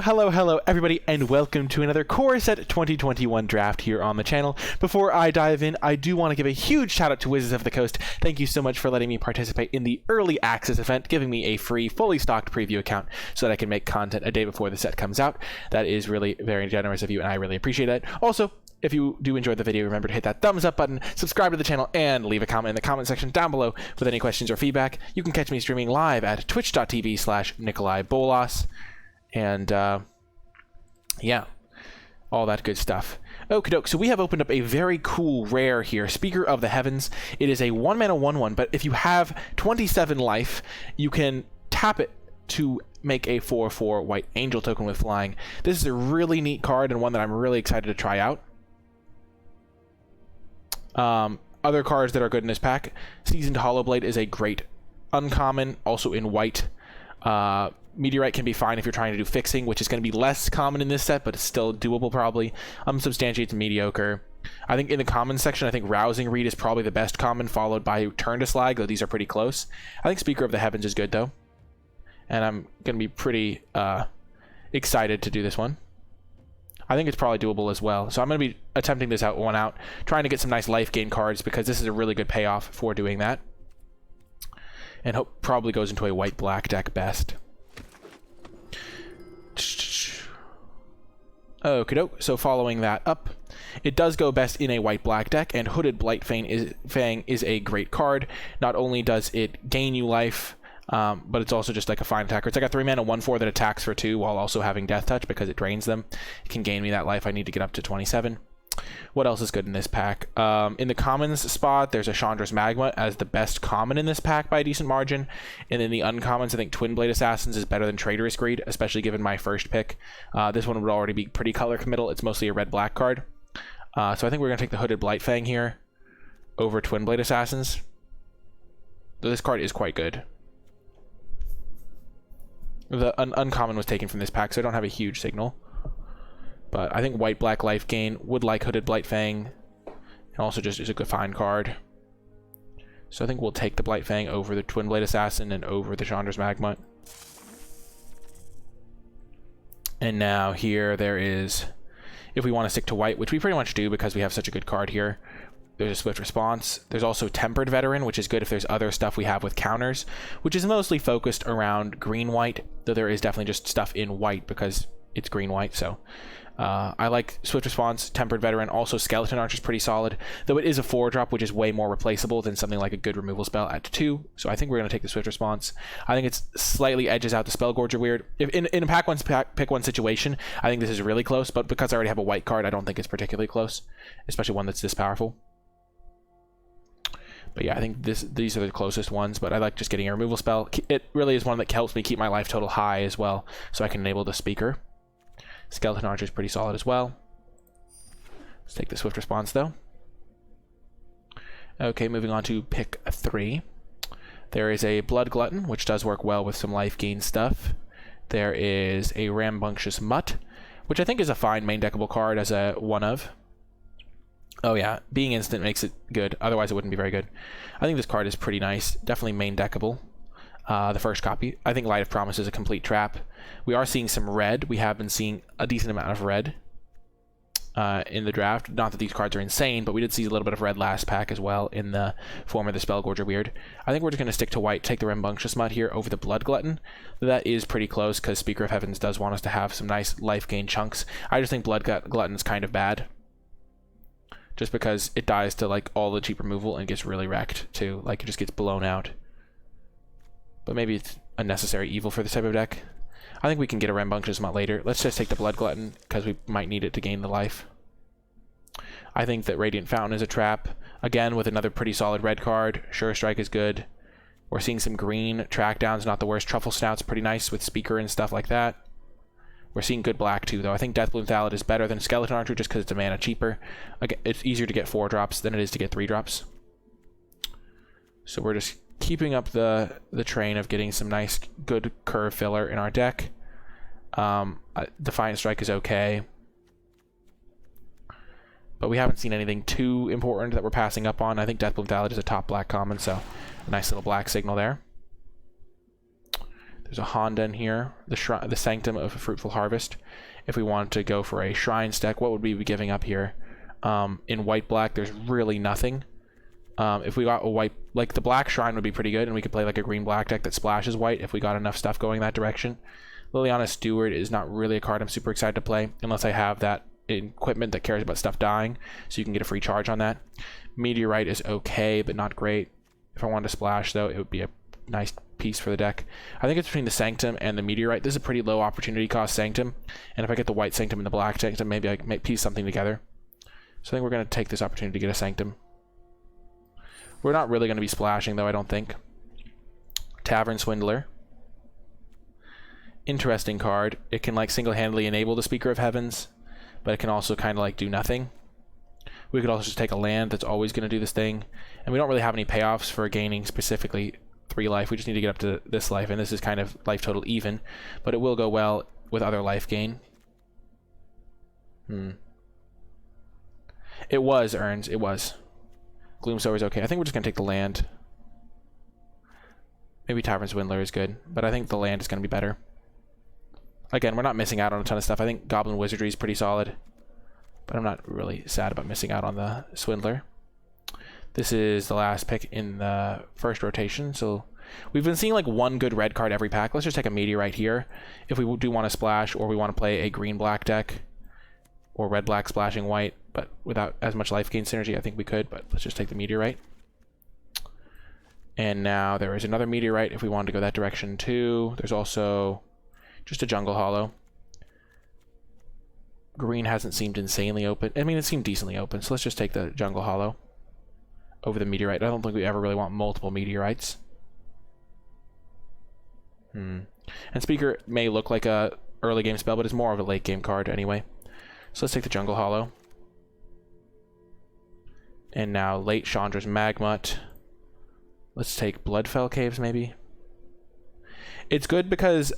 Hello, everybody, and welcome to another Core Set 2021 draft here on the channel. Before I dive in, I do want to give a huge shout out to Wizards of the Coast. Thank you so much for letting me participate in the early access event, giving me a free, fully stocked preview account so that I can make content a day before the set comes out. That is really very generous of you, and I really appreciate that. Also, if you do enjoy the video, remember to hit that thumbs up button, subscribe to the channel, and leave a comment in the comment section down below with any questions or feedback. You can catch me streaming live at twitch.tv/NicolaiBolas. And yeah, all that good stuff. Okie doke, so we have opened up a very cool rare here, Speaker of the Heavens. It is a 1-mana 1/1, but if you have 27 life, you can tap it to make a 4/4 white angel token with flying. This is a really neat card and one that I'm really excited to try out. Other cards that are good in this pack, Seasoned Hollowblade is a great uncommon, also in white. Meteorite can be fine if you're trying to do fixing, which is going to be less common in this set, but it's still doable probably. Substantiate's mediocre. I think in the common section, I think Rousing Reed is probably the best common, followed by Turn to Slag, though these are pretty close. I think Speaker of the Heavens is good, though. And I'm going to be pretty excited to do this one. I think it's probably doable as well. So I'm going to be attempting this out, trying to get some nice life gain cards, because this is a really good payoff for doing that. And hope probably goes into a white-black deck best. Okie doke, so following that up, it does go best in a white-black deck, and Hooded Blightfang is a great card. Not only does it gain you life, but it's also just like a fine attacker. It's like a 3-mana 1/4 that attacks for 2 while also having Death Touch because it drains them. It can gain me that life I need to get up to 27. What else is good in this pack? In the commons spot, there's a Chandra's Magma as the best common in this pack by a decent margin. And in the uncommons, I think Twin Blade Assassins is better than Traitorous Greed, especially given my first pick. This one would already be pretty color committal. It's mostly a red-black card. So I think we're going to take the Hooded Blightfang here over Twin Blade Assassins. Though this card is quite good. The uncommon was taken from this pack, so I don't have a huge signal. But I think white-black life gain would like Hooded Blightfang, and also just is a good fine card. So I think we'll take the Blightfang over the Twin Blade Assassin and over the Chandra's Magma. And now here there is, if we want to stick to white, which we pretty much do because we have such a good card here, there's a Swift Response. There's also Tempered Veteran, which is good if there's other stuff we have with counters, which is mostly focused around green-white, though there is definitely just stuff in white because it's green-white, so I like Swift Response, Tempered Veteran. Also, Skeleton Archer is pretty solid, though it is a 4-drop, which is way more replaceable than something like a good removal spell at 2. So I think we're going to take the Swift Response. I think it's slightly edges out the Spellgorger Weird. If in a pick one situation, I think this is really close, but because I already have a white card, I don't think it's particularly close, especially one that's this powerful. But yeah, I think these are the closest ones, but I like just getting a removal spell. It really is one that helps me keep my life total high as well, so I can enable the Speaker. Skeleton Archer is pretty solid as well. Let's take the Swift Response, though. Okay, moving on to pick 3. There is a Blood Glutton, which does work well with some life gain stuff. There is a Rambunctious Mutt, which I think is a fine main deckable card as a 1-of. Oh yeah, being instant makes it good, otherwise it wouldn't be very good. I think this card is pretty nice, definitely main deckable. The first copy. I think Light of Promise is a complete trap. We are seeing some red. We have been seeing a decent amount of red in the draft. Not that these cards are insane, but we did see a little bit of red last pack as well in the form of the Spellgorger Weird. I think we're just going to stick to white, take the Rambunctious Mutt here over the Blood Glutton. That is pretty close because Speaker of Heavens does want us to have some nice life gain chunks. I just think Blood Glutton is kind of bad, just because it dies to like all the cheap removal and gets really wrecked too. Like it just gets blown out. But maybe it's a necessary evil for this type of deck. I think we can get a Rambunctious Mutt later. Let's just take the Blood Glutton, because we might need it to gain the life. I think that Radiant Fountain is a trap. Again, with another pretty solid red card. Sure Strike is good. We're seeing some green. Track Down's not the worst. Truffle Snout's pretty nice with Speaker and stuff like that. We're seeing good black too, though. I think Deathbloom Thallid is better than Skeleton Archer just because it's a mana cheaper. Again, it's easier to get 4-drops than it is to get 3-drops. So we're just keeping up the train of getting some nice, good curve filler in our deck. Defiant Strike is okay. But we haven't seen anything too important that we're passing up on. I think Deathbloom Thallid is a top black common, so a nice little black signal there. There's a Honda in here, the Sanctum of a Fruitful Harvest. If we wanted to go for a Shrines deck, what would we be giving up here? In white-black, there's really nothing. If we got a white, like the black Shrine would be pretty good, and we could play like a green-black deck that splashes white if we got enough stuff going that direction. Liliana Steward is not really a card I'm super excited to play, unless I have that equipment that cares about stuff dying, so you can get a free charge on that. Meteorite is okay, but not great. If I wanted to splash, though, it would be a nice piece for the deck. I think it's between the Sanctum and the Meteorite. This is a pretty low opportunity cost Sanctum, and if I get the white Sanctum and the black Sanctum, maybe I can piece something together. So I think we're going to take this opportunity to get a Sanctum. We're not really going to be splashing, though, I don't think. Tavern Swindler. Interesting card. It can, like, single-handedly enable the Speaker of Heavens, but it can also kind of, like, do nothing. We could also just take a land that's always going to do this thing, and we don't really have any payoffs for gaining specifically 3 life. We just need to get up to this life, and this is kind of life total even, but it will go well with other life gain. It was Urns. It was. Gloomsower is okay. I think we're just going to take the land. Maybe Tavern Swindler is good, but I think the land is going to be better. Again, we're not missing out on a ton of stuff. I think Goblin Wizardry is pretty solid, but I'm not really sad about missing out on the Swindler. This is the last pick in the first rotation, so we've been seeing like one good red card every pack. Let's just take a Meteorite here. If we do want to splash, or we want to play a green-black deck, or red-black splashing white, but without as much life gain synergy, I think we could, but let's just take the Meteorite. And now there is another Meteorite if we wanted to go that direction too. There's also just a Jungle Hollow. Green hasn't seemed insanely open. I mean, it seemed decently open, so let's just take the Jungle Hollow over the Meteorite. I don't think we ever really want multiple Meteorites. And Speaker may look like a early game spell, but it's more of a late game card anyway. So let's take the Jungle Hollow. And now late Chandra's Magmut. Let's take Bloodfell Caves maybe. It's good because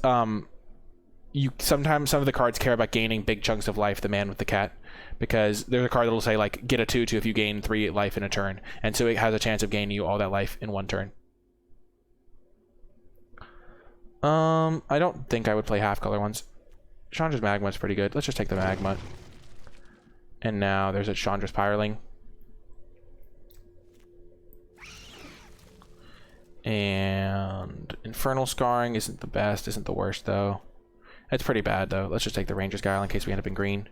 sometimes some of the cards care about gaining big chunks of life, the Man with the Cat, because there's a card that'll say like get a 2/2 if you gain 3 life in a turn, and so it has a chance of gaining you all that life in one turn. I don't think I would play half color ones. Chandra's Magmut's pretty good. Let's just take the Magmut. And now there's a Chandra's Pyreling. And Infernal Scarring isn't the best, isn't the worst though. It's pretty bad though. Let's just take the Ranger's Guile in case we end up in green.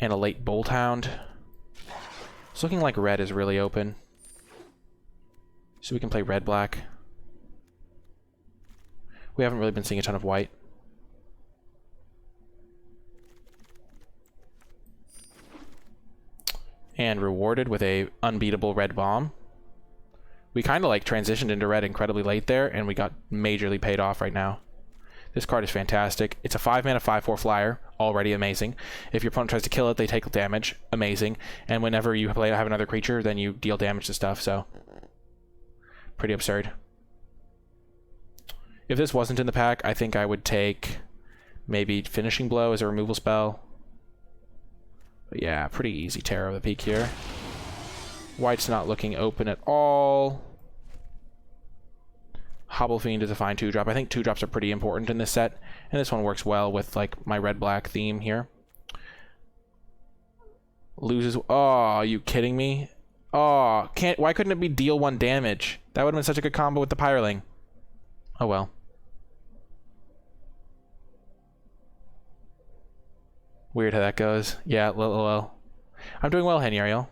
And a late Bolt Hound. It's looking like red is really open, so we can play red-black. We haven't really been seeing a ton of white. And rewarded with a unbeatable red bomb. We kind of like transitioned into red incredibly late there, and we got majorly paid off right now. This card is fantastic. It's a 5-mana 5/4 flyer, already amazing. If your opponent tries to kill it, they take damage, amazing. And whenever you have another creature, then you deal damage to stuff, so pretty absurd. If this wasn't in the pack, I think I would take maybe Finishing Blow as a removal spell. But yeah, pretty easy Terror of the Peak here. White's not looking open at all. Hobblefiend is a fine 2-drop. I think 2-drops are pretty important in this set, and this one works well with like my red-black theme here. Loses. Oh, are you kidding me? Oh, why couldn't it be deal 1 damage? That would have been such a good combo with the Pyreling. Oh well. Weird how that goes. Yeah, lol. I'm doing well, Henny Ariel.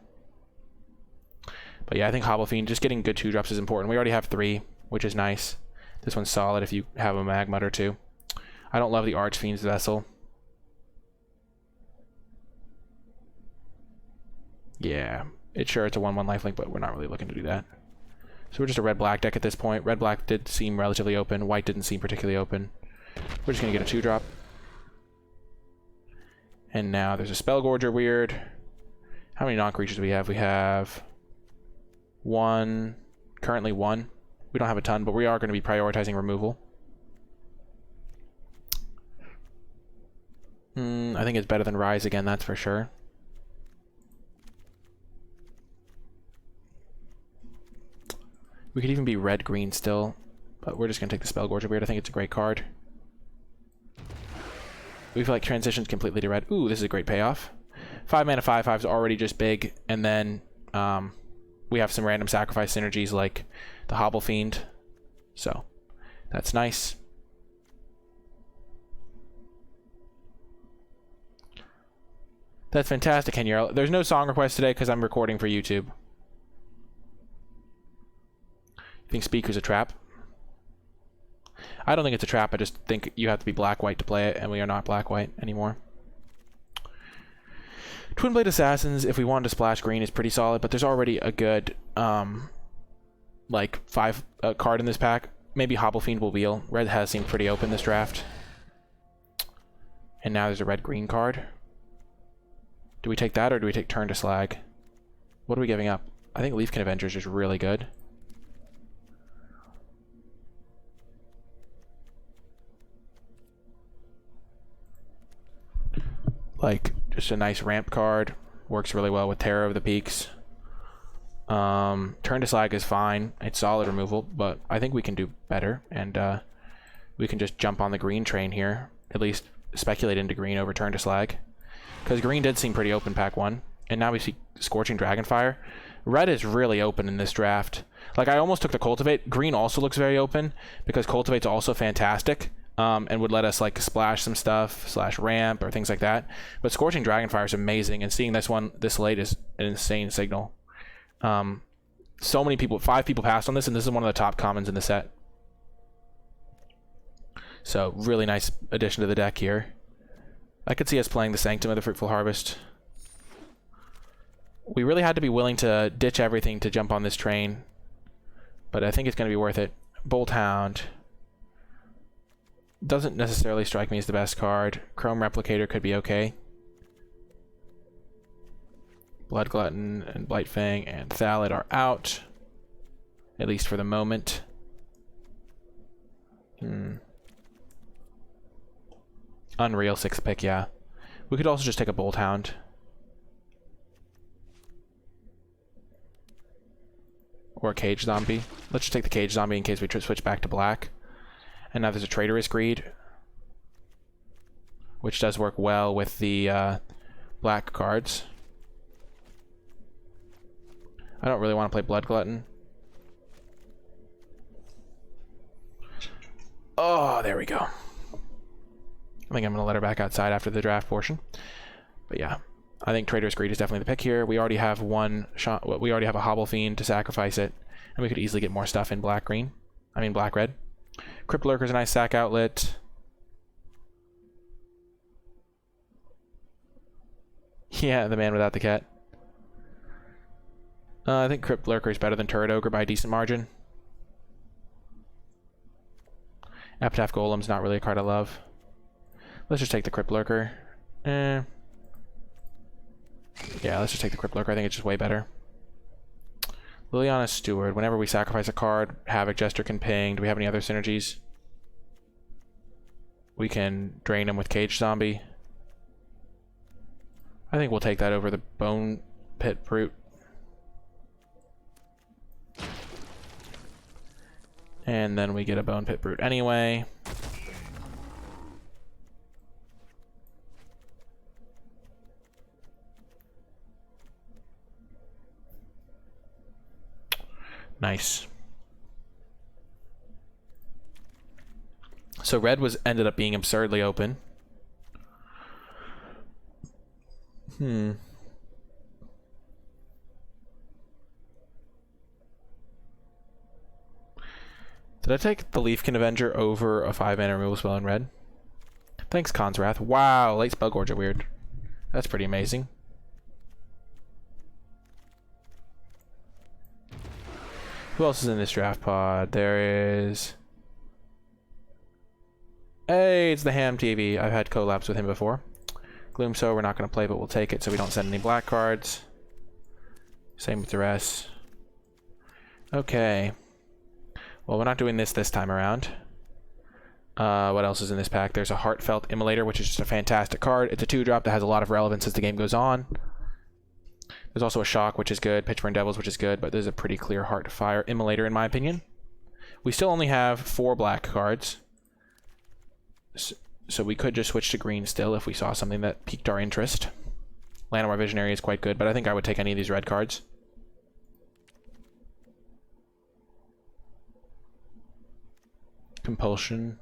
But yeah, I think Hobblefiend, just getting good 2-drops is important. We already have 3, which is nice. This one's solid if you have a Magmut or 2. I don't love the Archfiend's Vessel. Yeah, it's a 1/1 lifelink, but we're not really looking to do that. So we're just a red-black deck at this point. Red-black did seem relatively open. White didn't seem particularly open. We're just going to get a 2-drop. And now there's a Spellgorger weird. How many non-creatures do we have? We have 1. Currently 1. We don't have a ton, but we are going to be prioritizing removal. I think it's better than Rise again, that's for sure. We could even be red-green still. But we're just going to take the Spellgorger Weird. I think it's a great card. We feel like transitions completely to red. Ooh, this is a great payoff. 5 mana 5/5 is already just big. And then we have some random sacrifice synergies like the Hobble Fiend. So that's nice. That's fantastic, Henry. There's no song request today because I'm recording for YouTube. You think Speaker's a trap? I don't think it's a trap. I just think you have to be black-white to play it, and we are not black-white anymore. Twin Blade Assassins, if we wanted to splash green, is pretty solid, but there's already a good, like, 5 card in this pack. Maybe Hobble Fiend will wheel. Red has seemed pretty open this draft. And now there's a red-green card. Do we take that, or do we take Turn to Slag? What are we giving up? I think Leafkin Avengers is really good. Like, just a nice ramp card. Works really well with Terror of the Peaks. Turn to Slag is fine. It's solid removal, but I think we can do better. And we can just jump on the green train here. At least speculate into green over Turn to Slag. Because green did seem pretty open pack 1. And now we see Scorching Dragonfire. Red is really open in this draft. Like, I almost took the Cultivate. Green also looks very open because Cultivate's also fantastic. And would let us like splash some stuff, slash ramp, or things like that. But Scorching Dragonfire is amazing, and seeing this one this late is an insane signal. So many people, 5 people passed on this, and this is one of the top commons in the set. So really nice addition to the deck here. I could see us playing the Sanctum of the Fruitful Harvest. We really had to be willing to ditch everything to jump on this train, but I think it's going to be worth it. Bolt Hound. Doesn't necessarily strike me as the best card. Chrome Replicator could be okay. Blood Glutton and Blightfang and Thallid are out. At least for the moment. Unreal 6th pick, yeah. We could also just take a Bolt Hound. Or a Cage Zombie. Let's just take the Cage Zombie in case we switch back to black. And now there's a Traitorous Greed, which does work well with the black cards. I don't really want to play Blood Glutton. Oh, there we go. I think I'm going to let her back outside after the draft portion. But yeah, I think Traitorous Greed is definitely the pick here. We already have one shot. We already have a Hobble Fiend to sacrifice it, and we could easily get more stuff in black-red. Crypt Lurker's a nice sack outlet. Yeah, the man without the cat. I think Crypt Lurker is better than Turret Ogre by a decent margin. Epitaph Golem's not really a card I love. Let's just take the Crypt Lurker. Yeah, let's just take the Crypt Lurker. I think it's just way better. Liliana Steward. Whenever we sacrifice a card, Havoc Jester can ping. Do we have any other synergies? We can drain him with Cage Zombie. I think we'll take that over the Bone Pit Brute. And then we get a Bone Pit Brute anyway. Nice. So red ended up being absurdly open. Did I take the Leafkin Avenger over a 5-mana removal spell in red? Thanks, Khan's Wrath. Wow, late Spellgorger Weird. That's pretty amazing. Who else is in this draft pod? There is... Hey, it's the Ham TV. I've had collabs with him before. Gloomsow we're not going to play, but we'll take it so we don't send any black cards. Same with the rest. Okay. Well, we're not doing this time around. What else is in this pack? There's a Heartfelt Immolator, which is just a fantastic card. It's a 2-drop that has a lot of relevance as the game goes on. There's also a Shock, which is good. Pitchburn Devils, which is good, but there's a pretty clear Heartfire Immolator, in my opinion. We still only have 4 black cards. So we could just switch to green still if we saw something that piqued our interest. Llanowar Visionary is quite good, but I think I would take any of these red cards. Compulsion.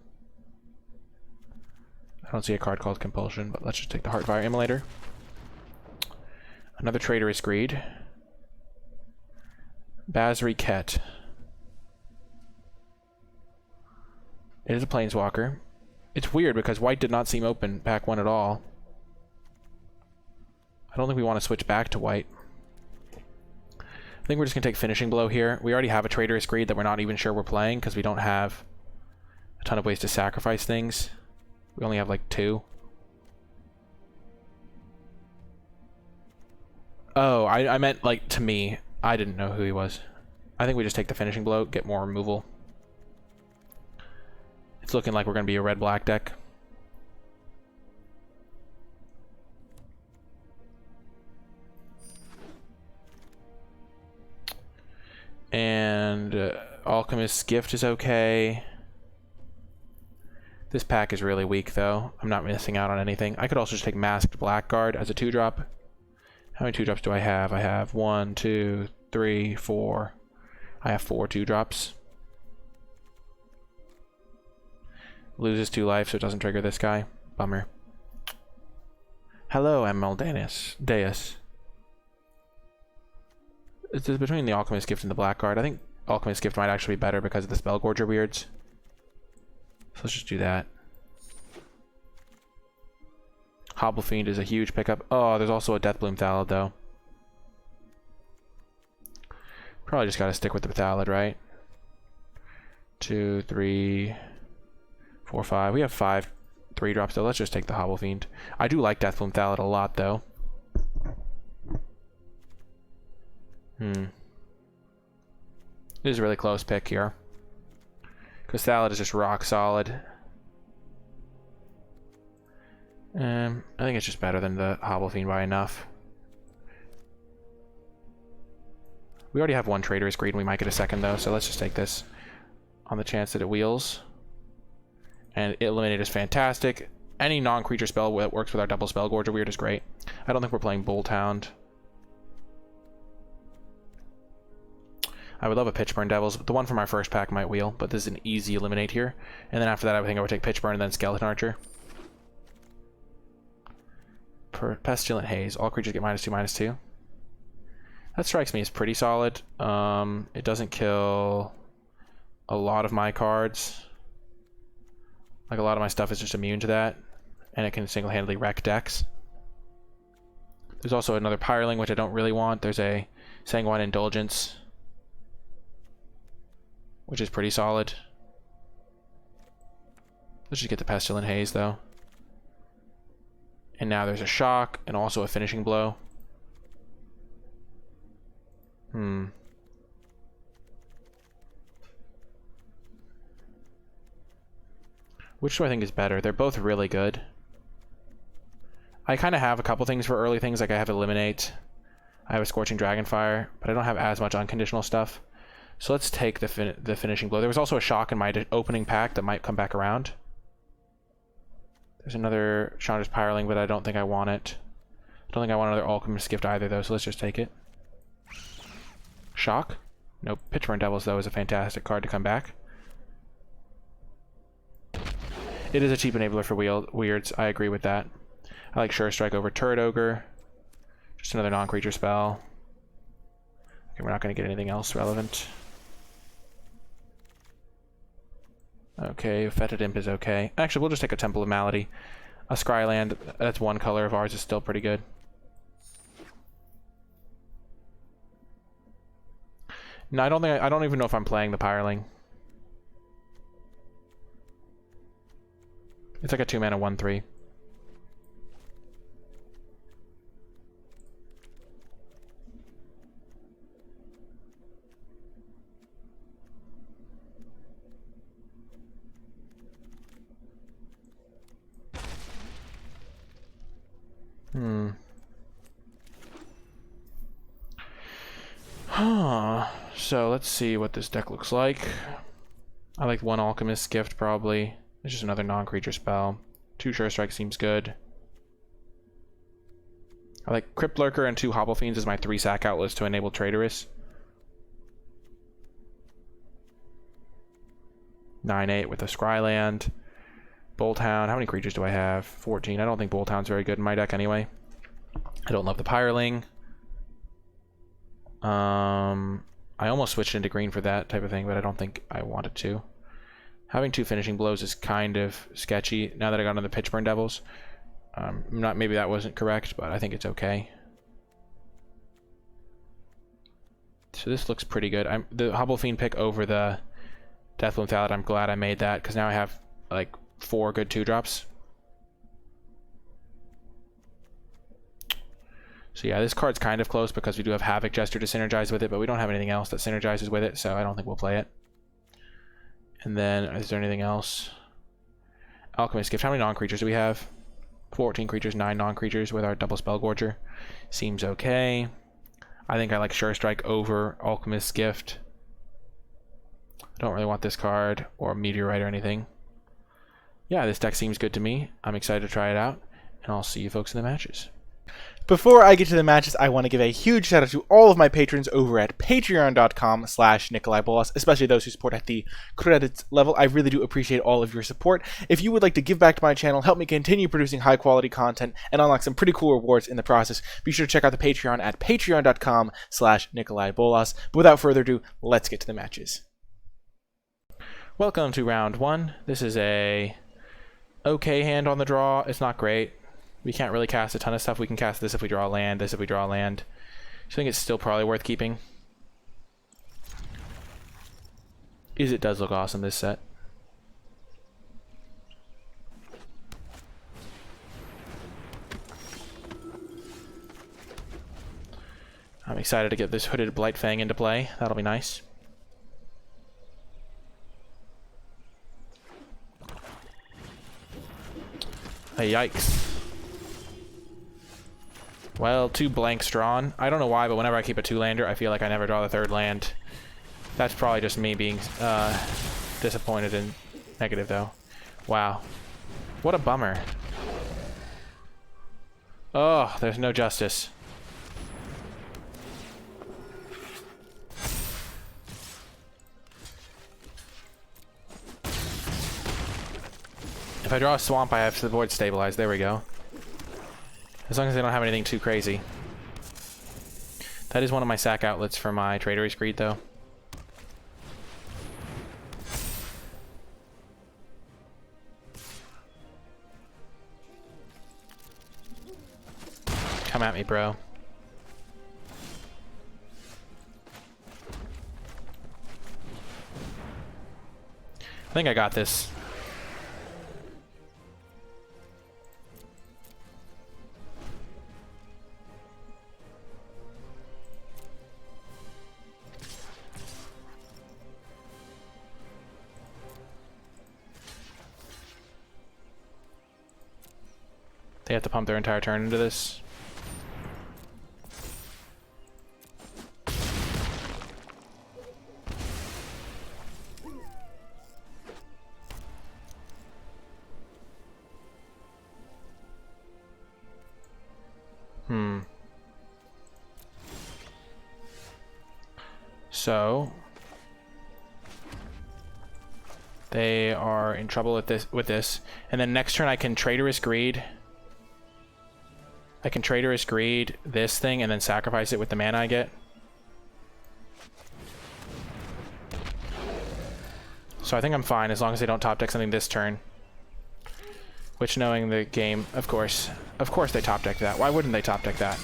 I don't see a card called Compulsion, but let's just take the Heartfire Immolator. Another Traitorous Greed. Basri Ket. It is a Planeswalker. It's weird because white did not seem open pack 1 at all. I don't think we want to switch back to white. I think we're just going to take Finishing Blow here. We already have a Traitorous Greed that we're not even sure we're playing because we don't have a ton of ways to sacrifice things. We only have like 2. Oh, I meant like to me. I didn't know who he was. I think we just take the Finishing Blow, get more removal. It's looking like we're going to be a red-black deck. And Alchemist's Gift is okay. This pack is really weak, though. I'm not missing out on anything. I could also just take Masked Blackguard as a 2-drop. How many 2-drops do I have? I have 1, 2, 3, 4. I have 4 2-drops. Loses 2 life, so it doesn't trigger this guy. Bummer. Hello, ML Deus. It's between the Alchemist Gift and the Blackguard. I think Alchemist Gift might actually be better because of the Spellgorger weirds. So let's just do that. Hobblefiend is a huge pickup. Oh, there's also a Deathbloom Thallid, though. Probably just gotta stick with the Thallid, right? 2, 3, 4, 5. We have 5 3-drops, though. Let's just take the Hobblefiend. I do like Deathbloom Thallid a lot, though. This is a really close pick here. Because Thallid is just rock solid. I think it's just better than the Hobblefiend by enough. We already have 1 Traitorous Greed, and we might get a second, though, so let's just take this on the chance that it wheels. And Eliminate is fantastic. Any non-creature spell that works with our double Spellgorger weird is great. I don't think we're playing Bulltown. I would love a Pitchburn Devils, but the one from our first pack might wheel, but this is an easy eliminate here. And then after that, I think I would take Pitchburn and then Skeleton Archer. Pestilent Haze. All creatures get -2, -2. That strikes me as pretty solid. It doesn't kill a lot of my cards. Like, a lot of my stuff is just immune to that. And it can single-handedly wreck decks. There's also another Pyreling, which I don't really want. There's a Sanguine Indulgence, which is pretty solid. Let's just get the Pestilent Haze, though. And now there's a Shock, and also a Finishing Blow. Which do I think is better? They're both really good. I kind of have a couple things for early things, like I have Eliminate. I have a Scorching Dragonfire, but I don't have as much unconditional stuff. So let's take the Finishing Blow. There was also a Shock in my opening pack that might come back around. There's another Chandra's Pyreling, but I don't think I want it. I don't think I want another Alchemist Gift either, though, so let's just take it. Shock? Nope. Pitchburn Devils, though, is a fantastic card to come back. It is a cheap enabler for weirds. I agree with that. I like Sure Strike over Turret Ogre. Just another non-creature spell. Okay, we're not going to get anything else relevant. Okay, Fetid Imp is okay. Actually, we'll just take a Temple of Malady. A Scryland, that's 1 color of ours, is still pretty good. No, I don't even know if I'm playing the Pyreling. It's like a 2-mana 1/3. So let's see what this deck looks like. I like 1 Alchemist Gift probably. It's just another non-creature spell. 2 Sure Strike seems good. I like Crypt Lurker and 2 Hobble Fiends as my 3 sack outlets to enable Traitorous. 9/8 with a Scryland. Bolthound. How many creatures do I have? 14. I don't think Bolthound's very good in my deck anyway. I don't love the Pyreling. I almost switched into green for that type of thing, but I don't think I wanted to. Having 2 Finishing Blows is kind of sketchy now that I got on the Pitchburn Devils. Maybe that wasn't correct, but I think it's okay. So this looks pretty good. The Hobble Fiend pick over the Deathbloom Thallid, I'm glad I made that, because now I have like 4 good 2-drops. So yeah, this card's kind of close because we do have Havoc Jester to synergize with it, but we don't have anything else that synergizes with it, so I don't think we'll play it. And then, is there anything else? Alchemist Gift. How many non-creatures do we have? 14 creatures, 9 non-creatures with our double Spellgorger. Seems okay. I think I like Sure Strike over Alchemist Gift. I don't really want this card or Meteorite or anything. Yeah, this deck seems good to me. I'm excited to try it out, and I'll see you folks in the matches. Before I get to the matches, I want to give a huge shout out to all of my patrons over at patreon.com/NicolaiBolas, especially those who support at the credits level. I really do appreciate all of your support. If you would like to give back to my channel, help me continue producing high quality content, and unlock some pretty cool rewards in the process, be sure to check out the Patreon at patreon.com/NicolaiBolas. But without further ado, let's get to the matches. Welcome to round 1. This is a okay hand on the draw. It's not great. We can't really cast a ton of stuff. We can cast this if we draw a land, this if we draw a land. I think it's still probably worth keeping. It does look awesome, this set. I'm excited to get this Hooded Blightfang into play. That'll be nice. Hey, yikes. Well, 2 blanks drawn. I don't know why, but whenever I keep a 2-lander, I feel like I never draw the 3rd land. That's probably just me being disappointed and negative, though. Wow. What a bummer. Oh, there's no justice. If I draw a swamp, I have the board stabilized. There we go. As long as they don't have anything too crazy. That is one of my sack outlets for my Traitorous Greed, though. Come at me, bro. I think I got this. They have to pump their entire turn into this. So they are in trouble with this. And then next turn I can Traitorous Greed. I can Traitorous Greed this thing and then sacrifice it with the mana I get. So I think I'm fine as long as they don't top deck something this turn. Which, knowing the game, of course they top deck that. Why wouldn't they top deck that?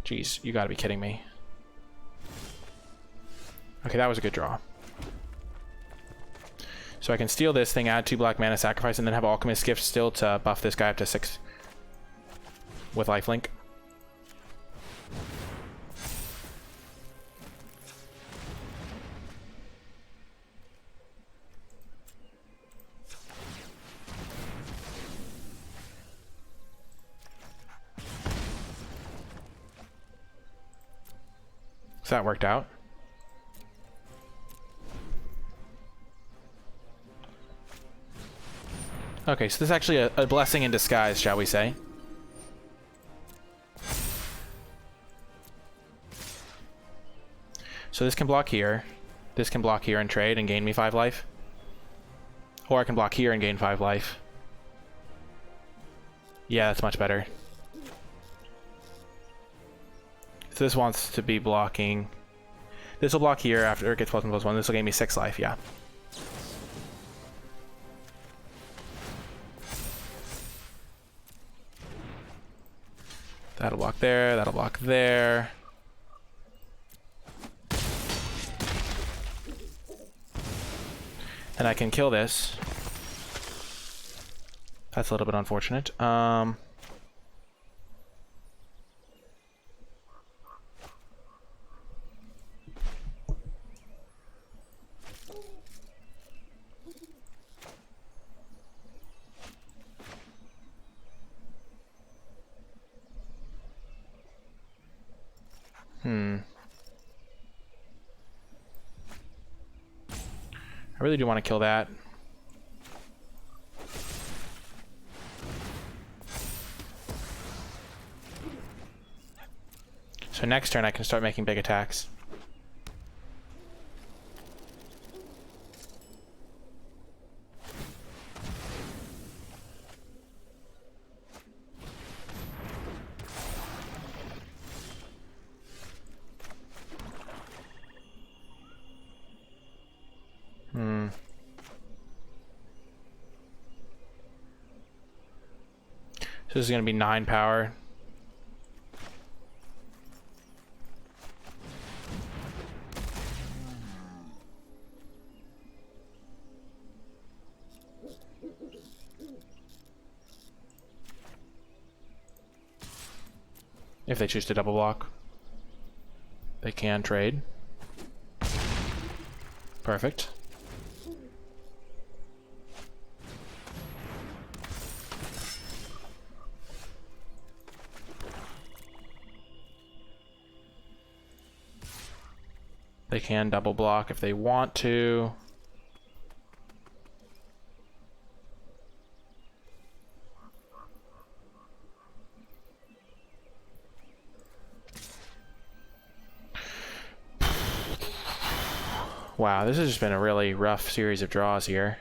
Jeez, you gotta be kidding me. Okay, that was a good draw. So I can steal this thing, add 2 black mana, sacrifice, and then have Alchemist Gift still to buff this guy up to 6 with lifelink. So that worked out. Okay, so this is actually a blessing in disguise, shall we say. So this can block here. This can block here and trade and gain me 5 life. Or I can block here and gain 5 life. Yeah, that's much better. So this wants to be blocking. This will block here after it gets +1/+1. This will gain me 6 life, yeah. That'll block there, that'll block there. And I can kill this. That's a little bit unfortunate. I really do want to kill that. So next turn I can start making big attacks. So this is going to be 9 power. If they choose to double block, they can trade. Perfect. They can double block if they want to. Wow, this has just been a really rough series of draws here.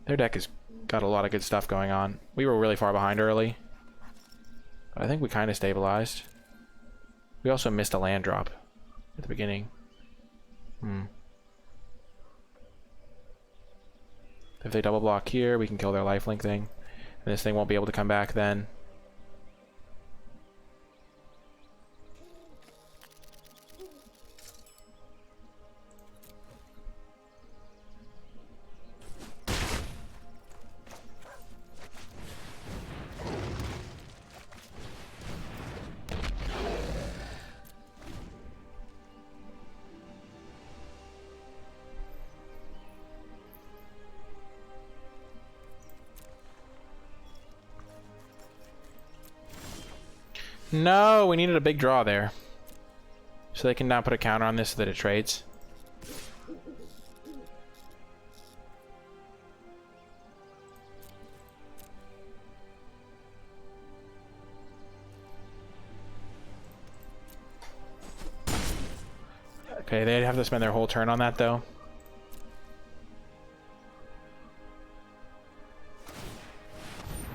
Their deck has got a lot of good stuff going on. We were really far behind early, but I think we kind of stabilized. We also missed a land drop at the beginning. If they double block here, we can kill their lifelink thing. And this thing won't be able to come back then. No, we needed a big draw there. So they can now put a counter on this so that it trades. Okay, they'd have to spend their whole turn on that though.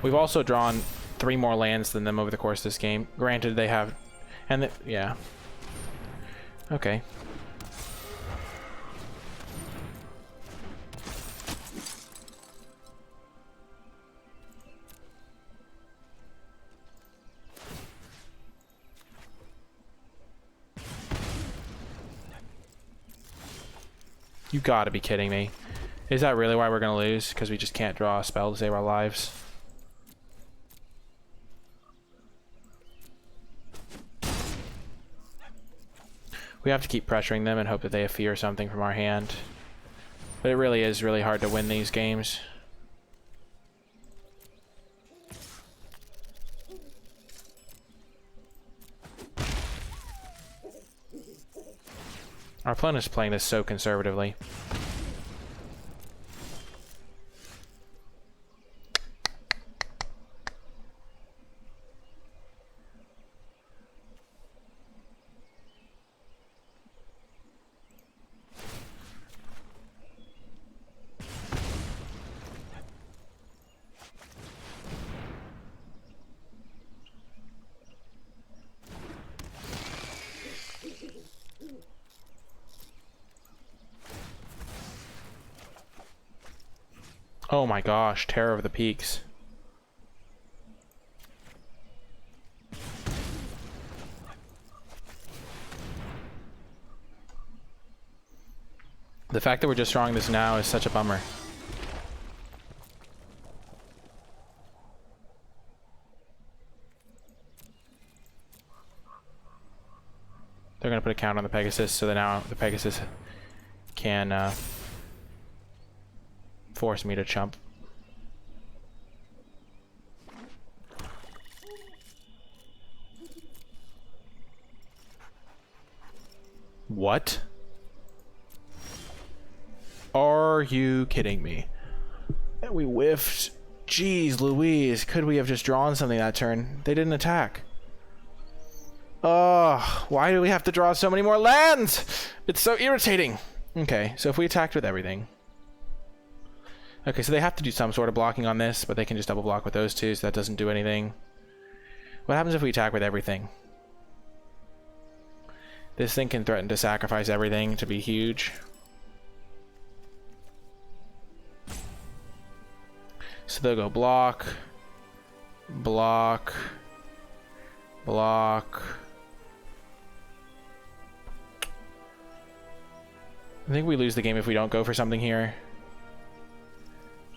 We've also drawn 3 more lands than them over the course of this game. Granted, they have... and yeah. Okay. You gotta be kidding me. Is that really why we're gonna lose? Because we just can't draw a spell to save our lives? We have to keep pressuring them and hope that they have fear something from our hand. But it really is really hard to win these games. Our opponent is playing this so conservatively. Oh my gosh, Terror of the Peaks. The fact that we're just drawing this now is such a bummer. They're going to put a count on the Pegasus so that now the Pegasus can force me to chump. What? Are you kidding me? And we whiffed. Jeez Louise, could we have just drawn something that turn? They didn't attack. Oh, why do we have to draw so many more lands? It's so irritating. Okay, so if we attacked with everything. Okay, so they have to do some sort of blocking on this, but they can just double block with those two, so that doesn't do anything. What happens if we attack with everything? This thing can threaten to sacrifice everything to be huge. So they'll go block, block, block. I think we lose the game if we don't go for something here.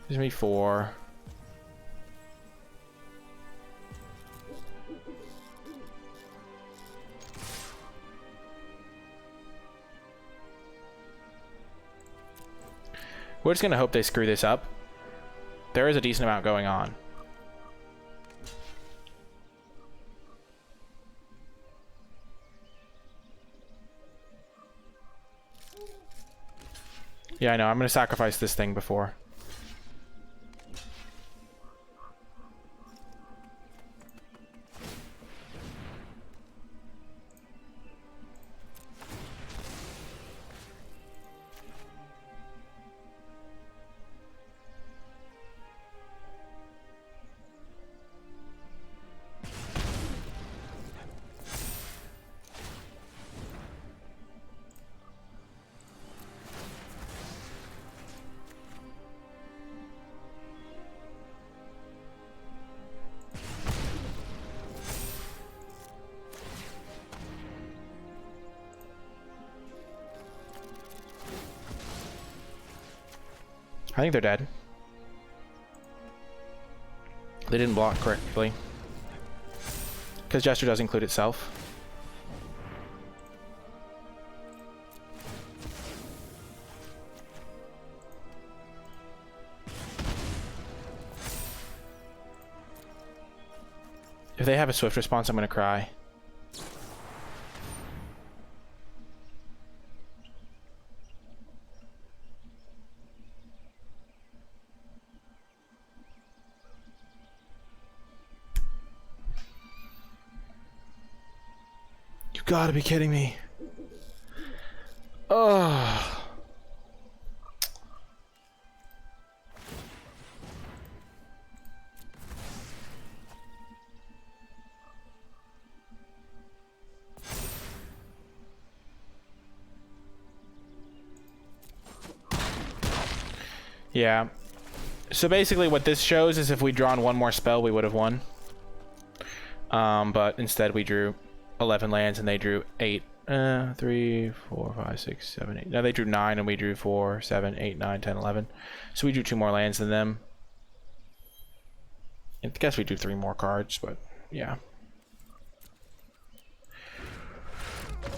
Gives me 4. We're just gonna hope they screw this up. There is a decent amount going on. Yeah, I know. I'm gonna sacrifice this thing before. I think they're dead. They didn't block correctly. Because gesture does include itself. If they have a swift response, I'm gonna cry. You gotta be kidding me. Oh. Yeah. So basically what this shows is if we'd drawn one more spell, we would have won. But instead we drew 11 lands and they drew 8. 3, 4, 5, 6, 7, 8. No, they drew 9 and we drew 4, 7, 8, 9, 10, 11. So we drew 2 more lands than them. I guess we drew 3 more cards, but yeah.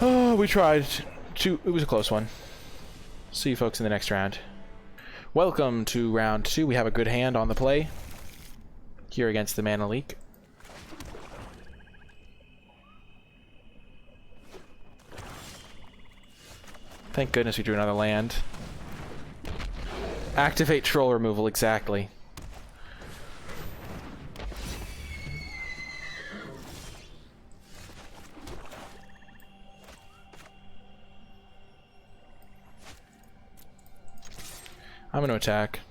Oh, we tried to. It was a close one. See you folks in the next round. Welcome to round 2. We have a good hand on the play here against the Mana Leak. Thank goodness we drew another land. Activate troll removal, exactly. I'm going to attack.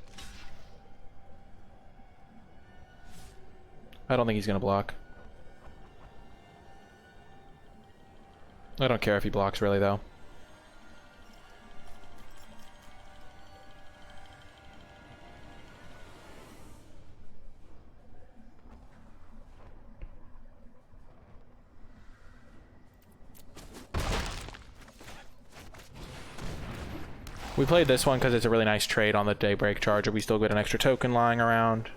I don't think he's going to block. I don't care if he blocks, really, though. We played this one because it's a really nice trade on the Daybreak Charger. We still get an extra token lying around.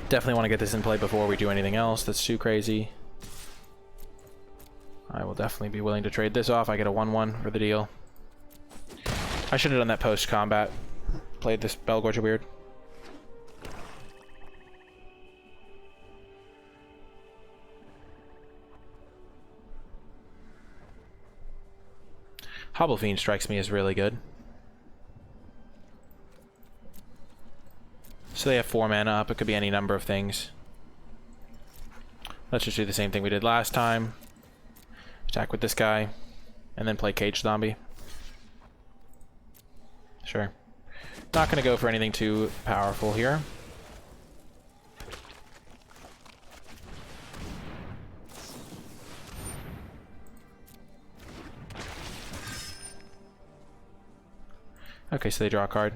Definitely want to get this in play before we do anything else that's too crazy. I will definitely be willing to trade this off. I get a 1-1 for the deal. I should have done that post-combat. Played this Belgorger weird. Hobblefiend strikes me as really good. So they have 4 mana up. It could be any number of things. Let's just do the same thing we did last time. Attack with this guy. And then play Cage Zombie. Sure. Not going to go for anything too powerful here. Okay, so they draw a card.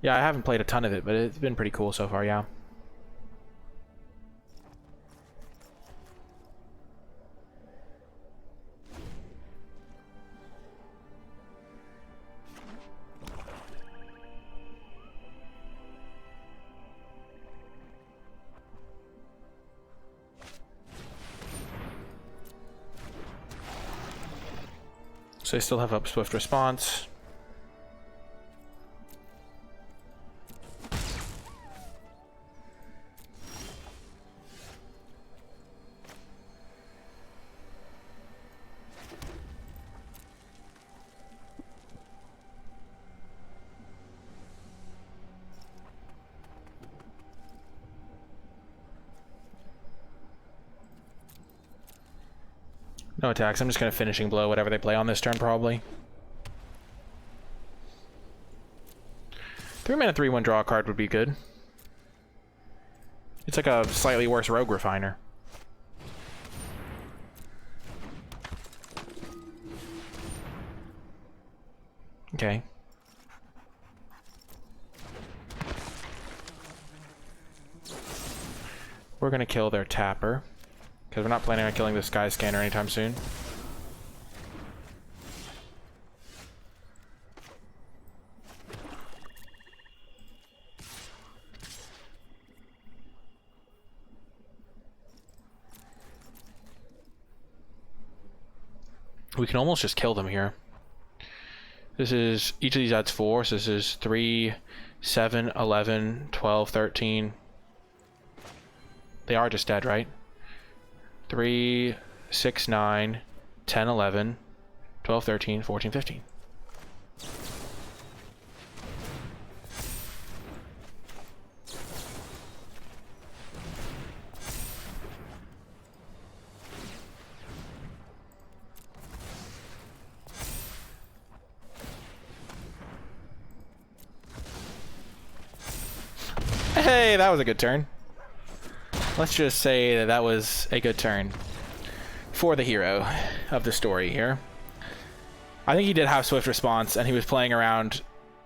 Yeah, I haven't played a ton of it, but it's been pretty cool so far, yeah. So they still have up swift response. No attacks. I'm just going to finishing blow whatever they play on this turn, probably. 3 mana 3/1 draw card would be good. It's like a slightly worse Rogue Refiner. Okay. We're going to kill their Tapper. Because we're not planning on killing the Sky Scanner anytime soon. We can almost just kill them here. This is, each of these adds 4, so this is 3, 7, 11, 12, 13. They are just dead, right? 3, 6, 9, 10, 11, 12, 13, 14, 15. Hey, that was a good turn. Let's just say that that was a good turn for the hero of the story here. I think he did have swift response, and he was playing around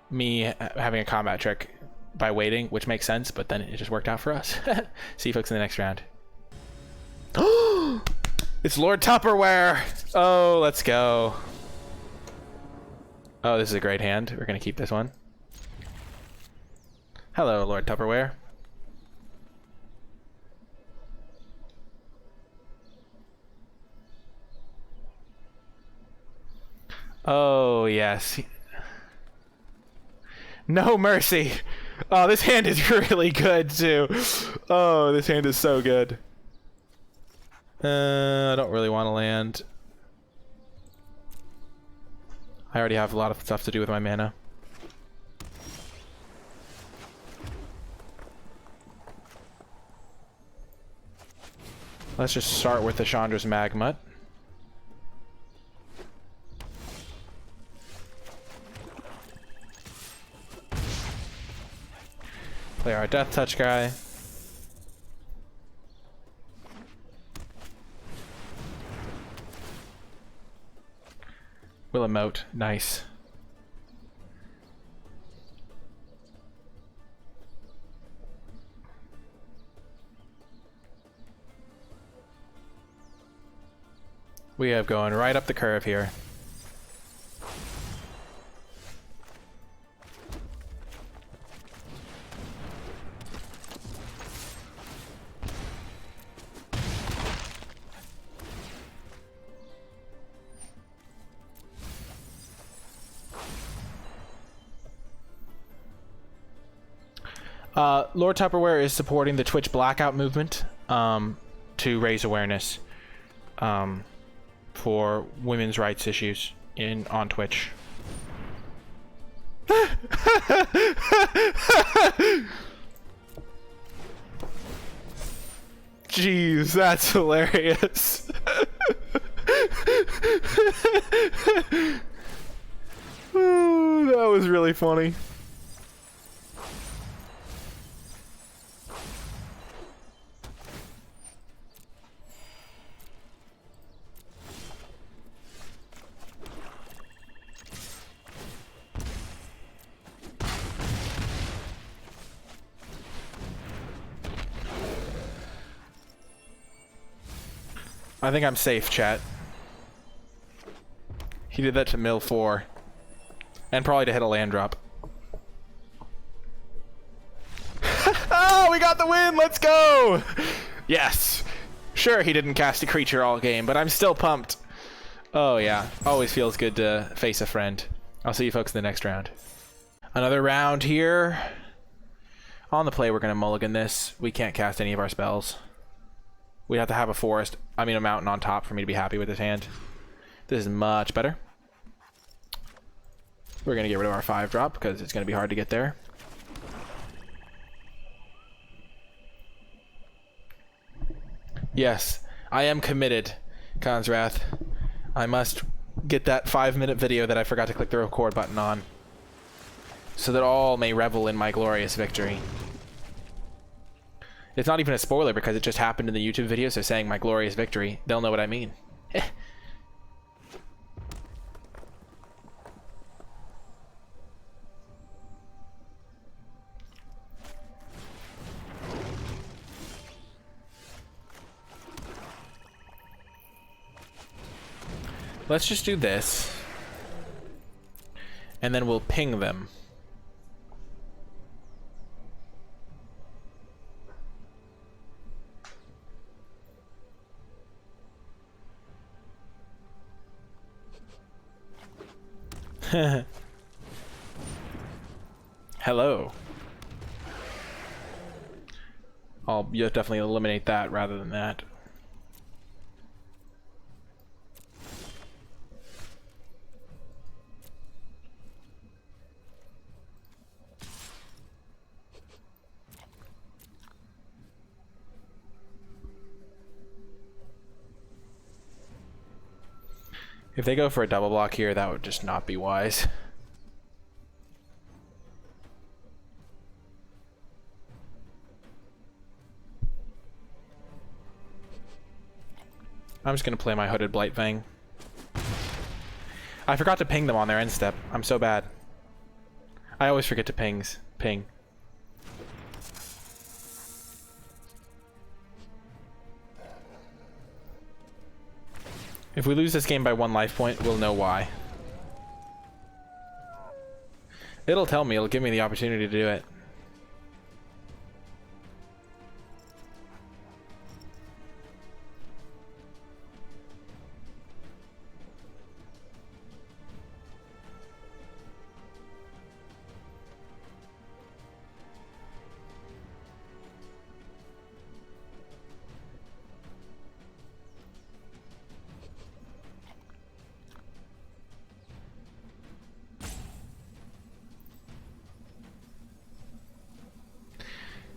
me having a combat trick by waiting, which makes sense, but then it just worked out for us. See folks in the next round. It's Lord Tupperware! Oh, let's go. Oh, this is a great hand. We're going to keep this one. Hello, Lord Tupperware. Oh, yes. No mercy. Oh, this hand is really good, too. Oh, this hand is so good. I don't really want to land. I already have a lot of stuff to do with my mana. Let's just start with the Chandra's Magmut. Play our Death Touch guy. Will emote. Nice. We have going right up the curve here. Lord Tupperware is supporting the Twitch blackout movement to raise awareness for women's rights issues on Twitch. Jeez, that's hilarious. Ooh, that was really funny. I think I'm safe, chat. He did that to mill 4. And probably to hit a land drop. Oh, we got the win! Let's go! Yes! Sure, he didn't cast a creature all game, but I'm still pumped. Oh, yeah. Always feels good to face a friend. I'll see you folks in the next round. Another round here. On the play, we're going to mulligan this. We can't cast any of our spells. We'd have to have a mountain on top for me to be happy with this hand. This is much better. We're going to get rid of our 5-drop because it's going to be hard to get there. Yes, I am committed, Consrath. I must get that 5-minute video that I forgot to click the record button on, so that all may revel in my glorious victory. It's not even a spoiler because it just happened in the YouTube video, so saying my glorious victory, they'll know what I mean. Let's just do this. And then we'll ping them. Hello. You'll definitely eliminate that rather than that. If they go for a double block here, that would just not be wise. I'm just gonna play my Hooded Blightfang. I forgot to ping them on their end step. I'm so bad. I always forget to ping. If we lose this game by 1 life point, we'll know why. It'll tell me, it'll give me the opportunity to do it.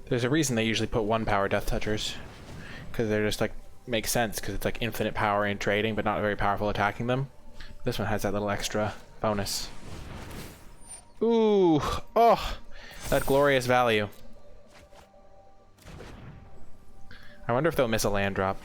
There's a reason they usually put 1 power Death Touchers. Because they're just like, makes sense, because it's like infinite power in trading, but not very powerful attacking them. This one has that little extra bonus. Ooh, oh, that glorious value. I wonder if they'll miss a land drop.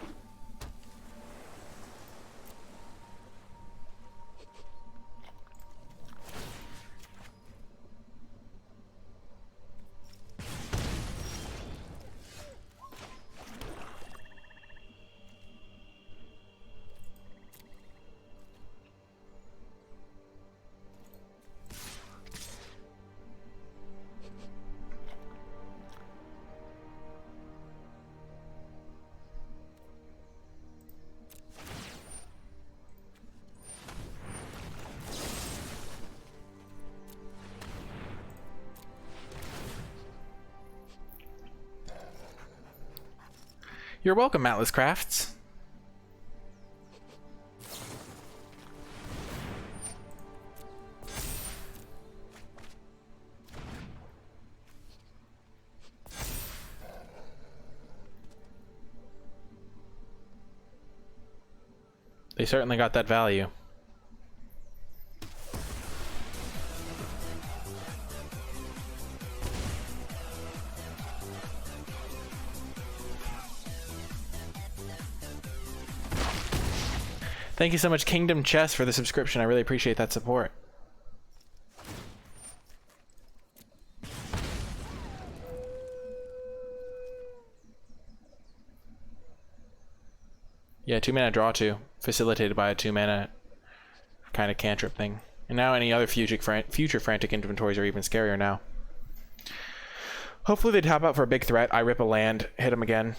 You're welcome, Atlas Crafts. They certainly got that value. Thank you so much, Kingdom Chess, for the subscription. I really appreciate that support. Yeah, 2-mana draw 2, facilitated by a 2-mana kind of cantrip thing. And now any other future frantic inventories are even scarier now. Hopefully they tap out for a big threat. I rip a land, hit him again.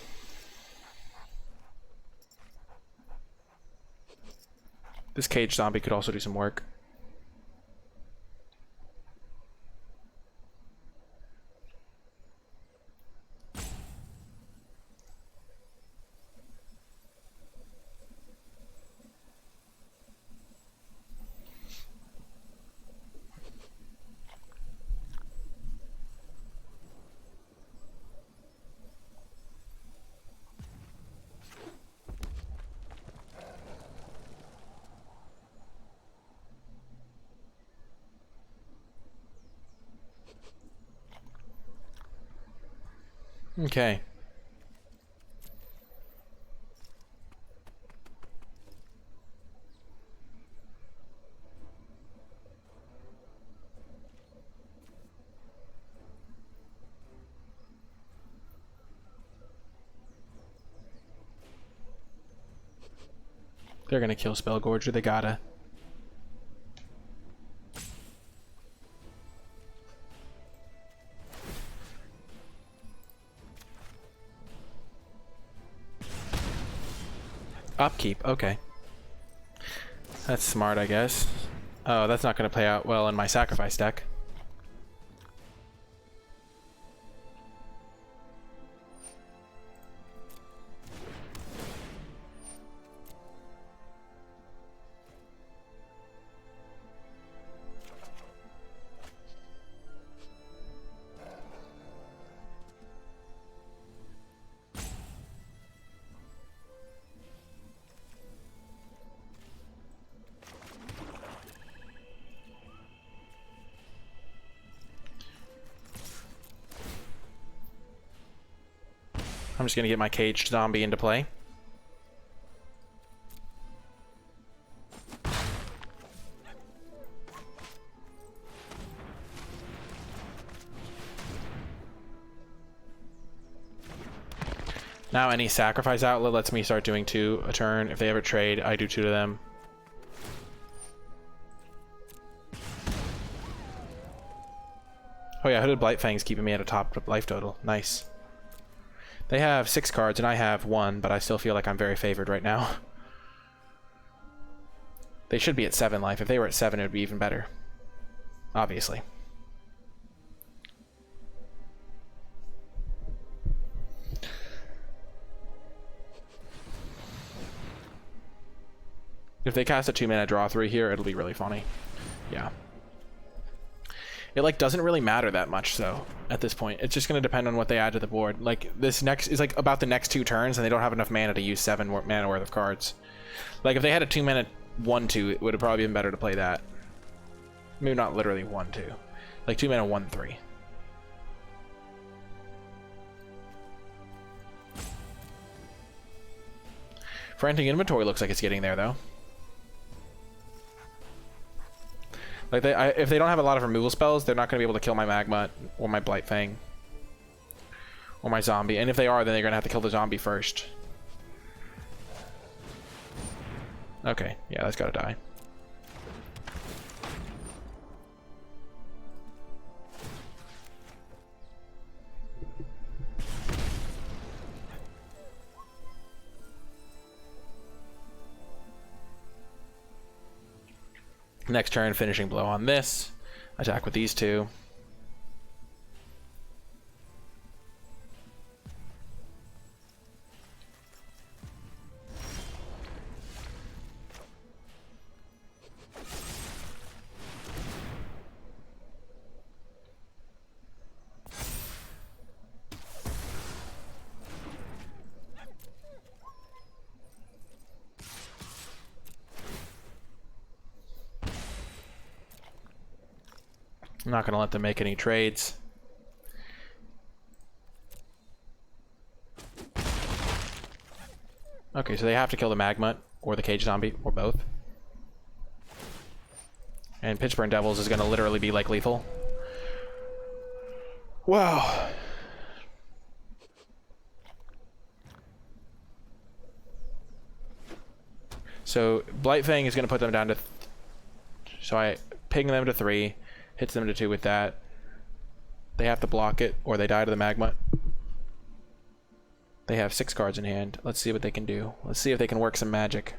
This cage zombie could also do some work. Okay. They're gonna kill Spellgorger, they gotta. Upkeep, okay. That's smart, I guess. Oh, that's not going to play out well in my sacrifice deck. I'm just going to get my caged zombie into play. Now any sacrifice outlet lets me start doing 2 a turn. If they ever trade, I do 2 to them. Oh yeah, Hooded Blightfang's keeping me at a top life total. Nice. They have 6 cards and I have 1, but I still feel like I'm very favored right now. They should be at 7 life. If they were at 7, it would be even better. Obviously. If they cast a 2-mana draw 3 here, it'll be really funny. Yeah. It like doesn't really matter that much, so at this point it's just going to depend on what they add to the board. Like this next is like about the next 2 turns and they don't have enough mana to use 7 mana worth of cards. Like if they had a 2-mana 1/2, it would have probably been better to play that. Maybe not literally 1/2, like 2-mana 1/3. Frantic Inventory looks like it's getting there though. Like if they don't have a lot of removal spells, they're not going to be able to kill my Magma or my Blightfang or my zombie. And if they are, then they're going to have to kill the zombie first. Okay, yeah, that's got to die. Next turn, finishing blow on this. Attack with these 2. I'm not going to let them make any trades. Okay, so they have to kill the Magmut or the Cage Zombie or both. And Pitchburn Devils is going to literally be like lethal. Wow. So Blightfang is going to put them down to... So I ping them to 3, hits them to 2 with that. They have to block it or they die to the Magmut. They have 6 cards in hand. Let's see what they can do. Let's see if they can work some magic.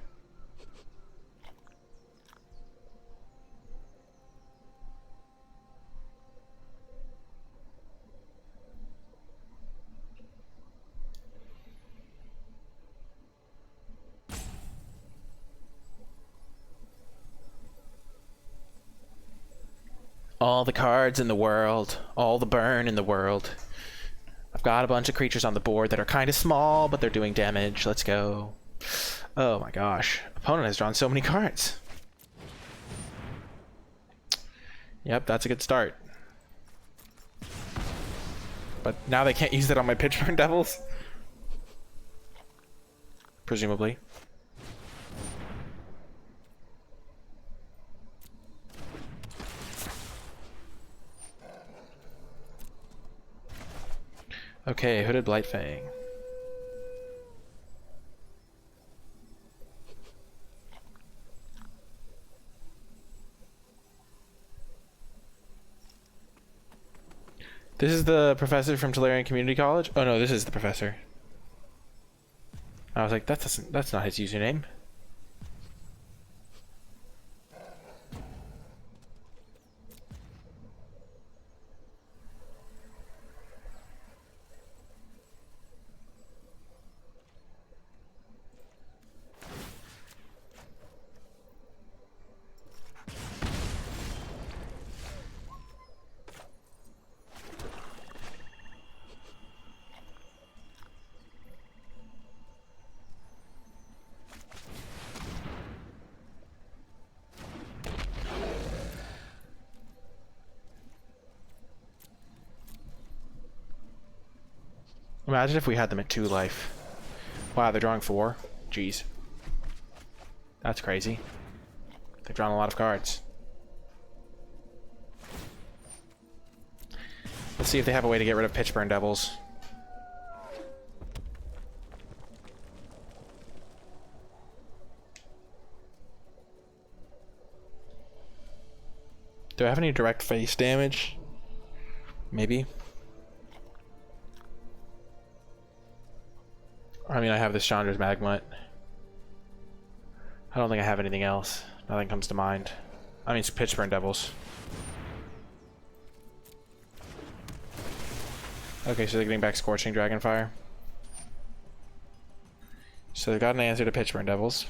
All the cards in the world, all the burn in the world. I've got a bunch of creatures on the board that are kind of small, but they're doing damage. Let's go. Oh my gosh. Opponent has drawn so many cards. Yep, that's a good start. But now they can't use it on my Pitchburn Devils? Presumably. Okay, Hooded Blightfang. This is the professor from Tolarian Community College? Oh no, this is the professor. I was like, that's not his username. Imagine if we had them at 2 life. Wow, they're drawing 4. Jeez. That's crazy. They've drawn a lot of cards. Let's see if they have a way to get rid of Pitchburn Devils. Do I have any direct face damage? Maybe. I mean, I have this Chandra's Magmut. I don't think I have anything else. Nothing comes to mind. I mean, it's Pitchburn Devils. Okay, so they're getting back Scorching Dragonfire. So they got an answer to Pitchburn Devils.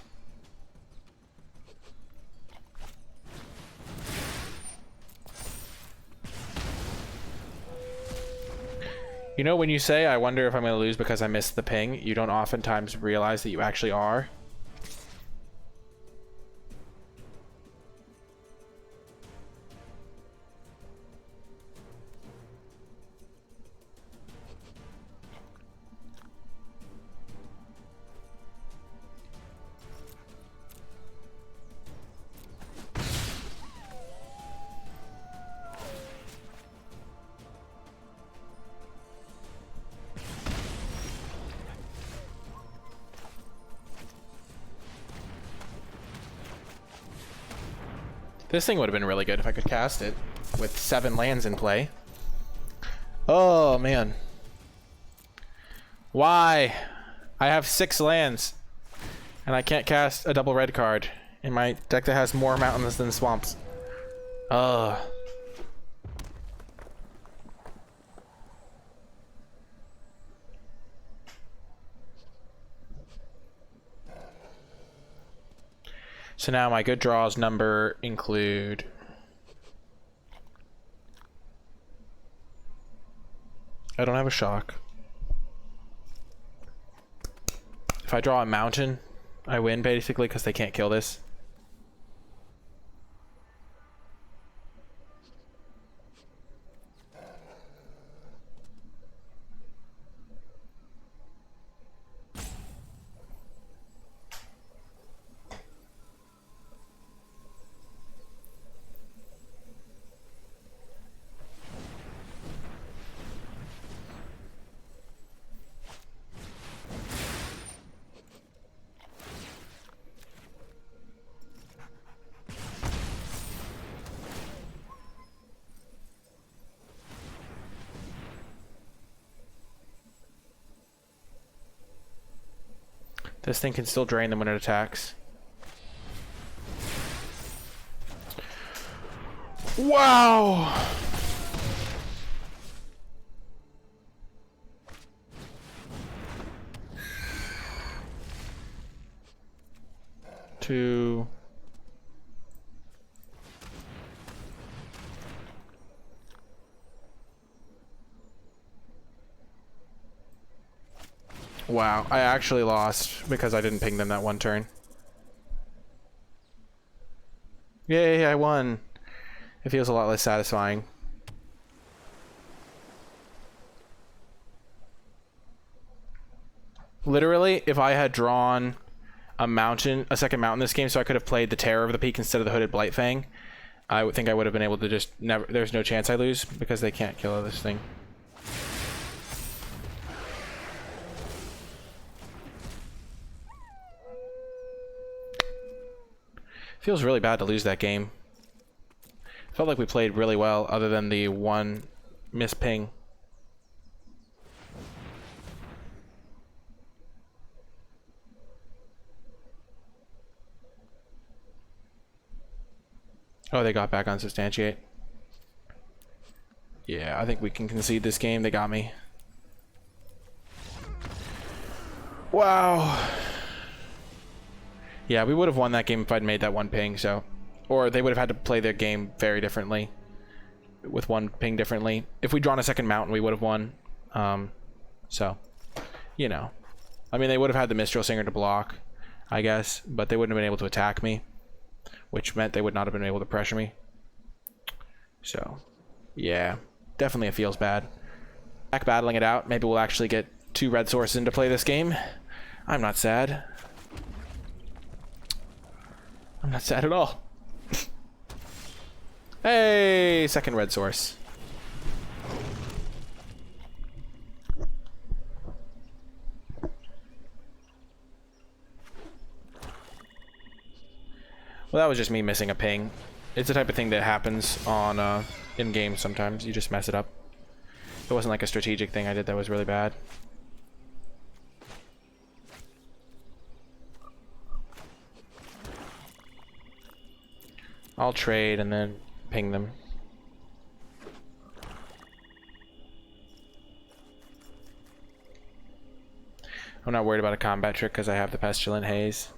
You know, when you say, I wonder if I'm going to lose because I missed the ping, you don't oftentimes realize that you actually are. This thing would have been really good if I could cast it with 7 lands in play. Oh, man. Why? I have 6 lands, and I can't cast a double red card in my deck that has more mountains than swamps. Ugh. So now my good draws number include... I don't have a shock. If I draw a mountain, I win basically because they can't kill this. This thing can still drain them when it attacks. Wow! Two. Wow, I actually lost because I didn't ping them that one turn. Yay, I won. It feels a lot less satisfying. Literally, if I had drawn a mountain, a second mountain this game, so I could have played the Terror of the Peak instead of the Hooded Blightfang, I would think I would have been able to just never... There's no chance I lose because they can't kill this thing. Feels really bad to lose that game. Felt like we played really well, other than the one miss ping. Oh, they got back on Substantiate. Yeah, I think we can concede this game. They got me. Wow. Yeah, we would have won that game if I'd made that one ping, so... Or they would have had to play their game very differently. With one ping differently. If we'd drawn a second mountain, we would have won. So, you know. I mean, they would have had the Mistral Singer to block, I guess. But they wouldn't have been able to attack me. Which meant they would not have been able to pressure me. So, yeah. Definitely it feels bad. Back battling it out. Maybe we'll actually get 2 red sources into play this game. I'm not sad. I'm not sad at all. Hey, second red source. Well, that was just me missing a ping. It's the type of thing that happens on in-game sometimes. You just mess it up. It wasn't like a strategic thing I did that was really bad. I'll trade and then ping them. I'm not worried about a combat trick because I have the Pestilent Haze.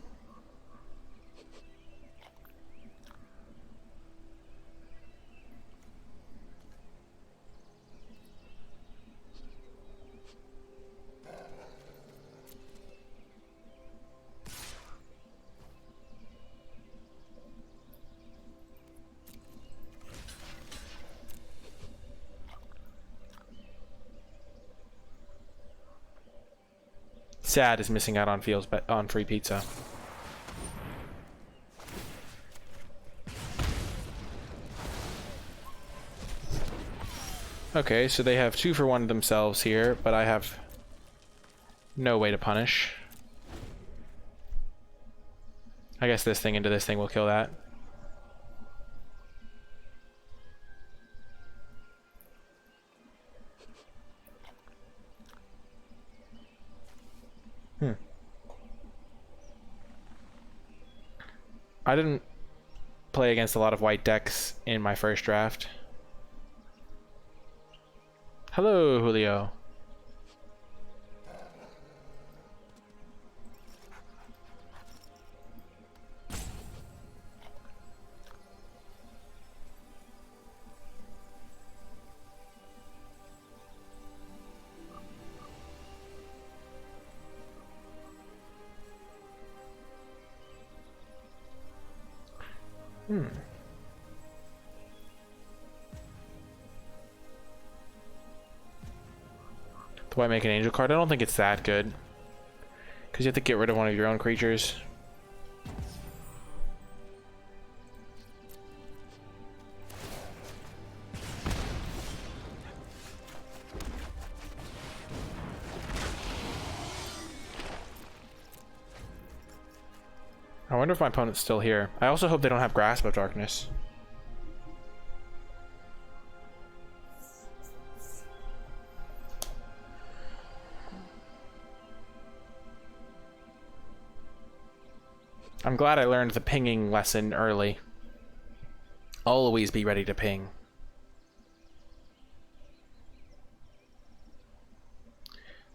Sad is missing out on fields, but on free pizza. Okay, so they have 2 for 1 themselves here, but I have no way to punish. I guess this thing into this thing will kill that. I didn't play against a lot of white decks in my first draft. Hello, Julio. Do I make an angel card? I don't think it's that good. Because you have to get rid of one of your own creatures. I wonder if my opponent's still here. I also hope they don't have Grasp of Darkness. I'm glad I learned the pinging lesson early. Always be ready to ping.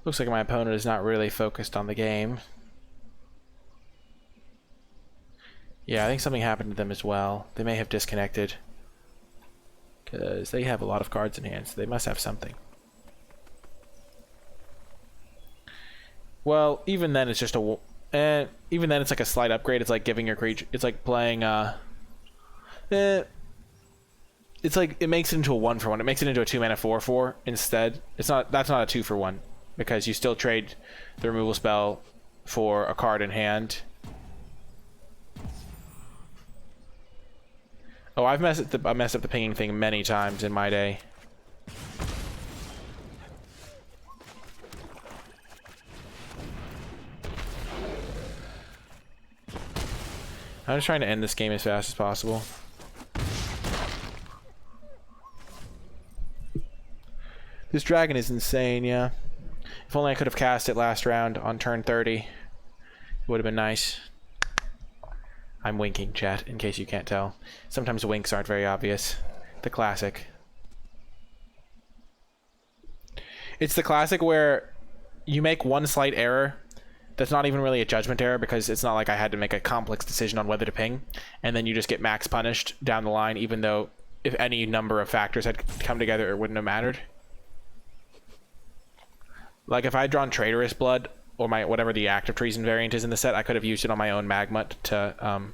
Looks like my opponent is not really focused on the game. Yeah, I think something happened to them as well. They may have disconnected. Because they have a lot of cards in hand, so they must have something. Well, even then it's just a... even then it's like a slight upgrade. It's like giving your creature... It's like playing... it's like... It makes it into a 1-for-1. It makes it into a 2-mana 4-4 instead. It's not... That's not a 2-for-1. Because you still trade the removal spell for a card in hand. Oh, I've messed up the pinging thing many times in my day. I'm just trying to end this game as fast as possible. This dragon is insane, yeah. If only I could have cast it last round on turn 30. It would have been nice. I'm winking, chat, in case you can't tell. Sometimes winks aren't very obvious. The classic. It's the classic where you make one slight error that's not even really a judgment error, because it's not like I had to make a complex decision on whether to ping, and then you just get max punished down the line, even though if any number of factors had come together, it wouldn't have mattered. Like if I had drawn Traitorous Blood, or my whatever the Act of Treason variant is in the set, I could have used it on my own Magma to,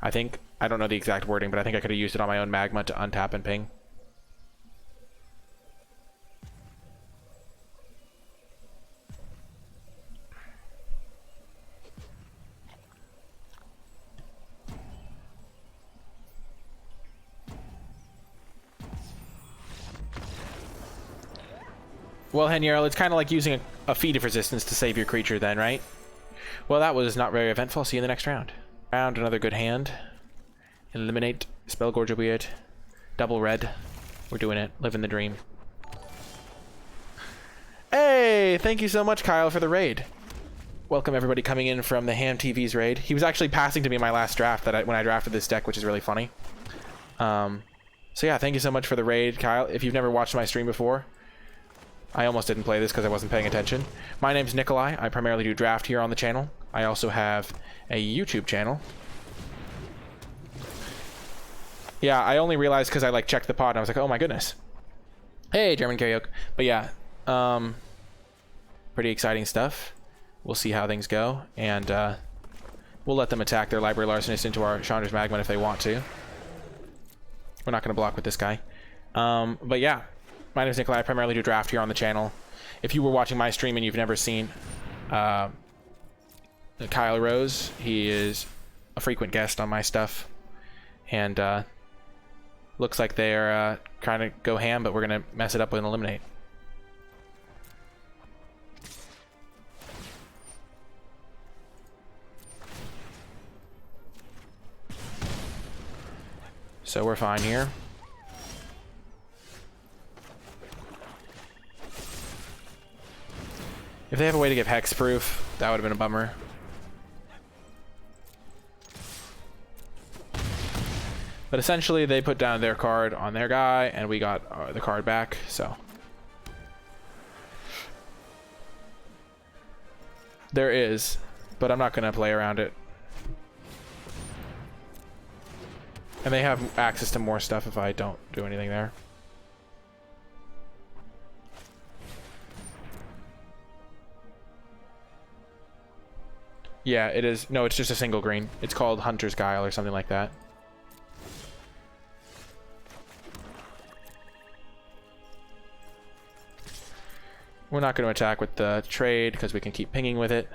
I think, I don't know the exact wording, but I think I could have used it on my own Magma to untap and ping. Well, Henierl, it's kind of like using a feat of resistance to save your creature then, right? Well, that was not very eventful. See you in the next round. Another good hand. Eliminate. Spellgorge will be it. Double red. We're doing it. Living the dream. Hey! Thank you so much, Kyle, for the raid. Welcome everybody coming in from the Ham TV's raid. He was actually passing to me my last draft when I drafted this deck, which is really funny. So yeah, thank you so much for the raid, Kyle. If you've never watched my stream before, I almost didn't play this because I wasn't paying attention. My name's Nikolai. I primarily do draft here on the channel. I also have a YouTube channel. Yeah, I only realized because I like checked the pod and I was like, oh my goodness. Hey, German karaoke. But yeah, pretty exciting stuff. We'll see how things go, and we'll let them attack their Library Larcenist into our Chandra's Magma if they want to. We're not going to block with this guy. But yeah. My name is Nikolai. I primarily do draft here on the channel. If you were watching my stream and you've never seen Kyle Rose, he is a frequent guest on my stuff. And looks like they're trying to go ham, but we're going to mess it up with an Eliminate. So we're fine here. If they have a way to give hexproof, that would have been a bummer. But essentially, they put down their card on their guy, and we got the card back, so. There is, but I'm not going to play around it. And they have access to more stuff if I don't do anything there. Yeah, it is. No, it's just a single green. It's called Hunter's Guile or something like that. We're not going to attack with the trade because we can keep pinging with it.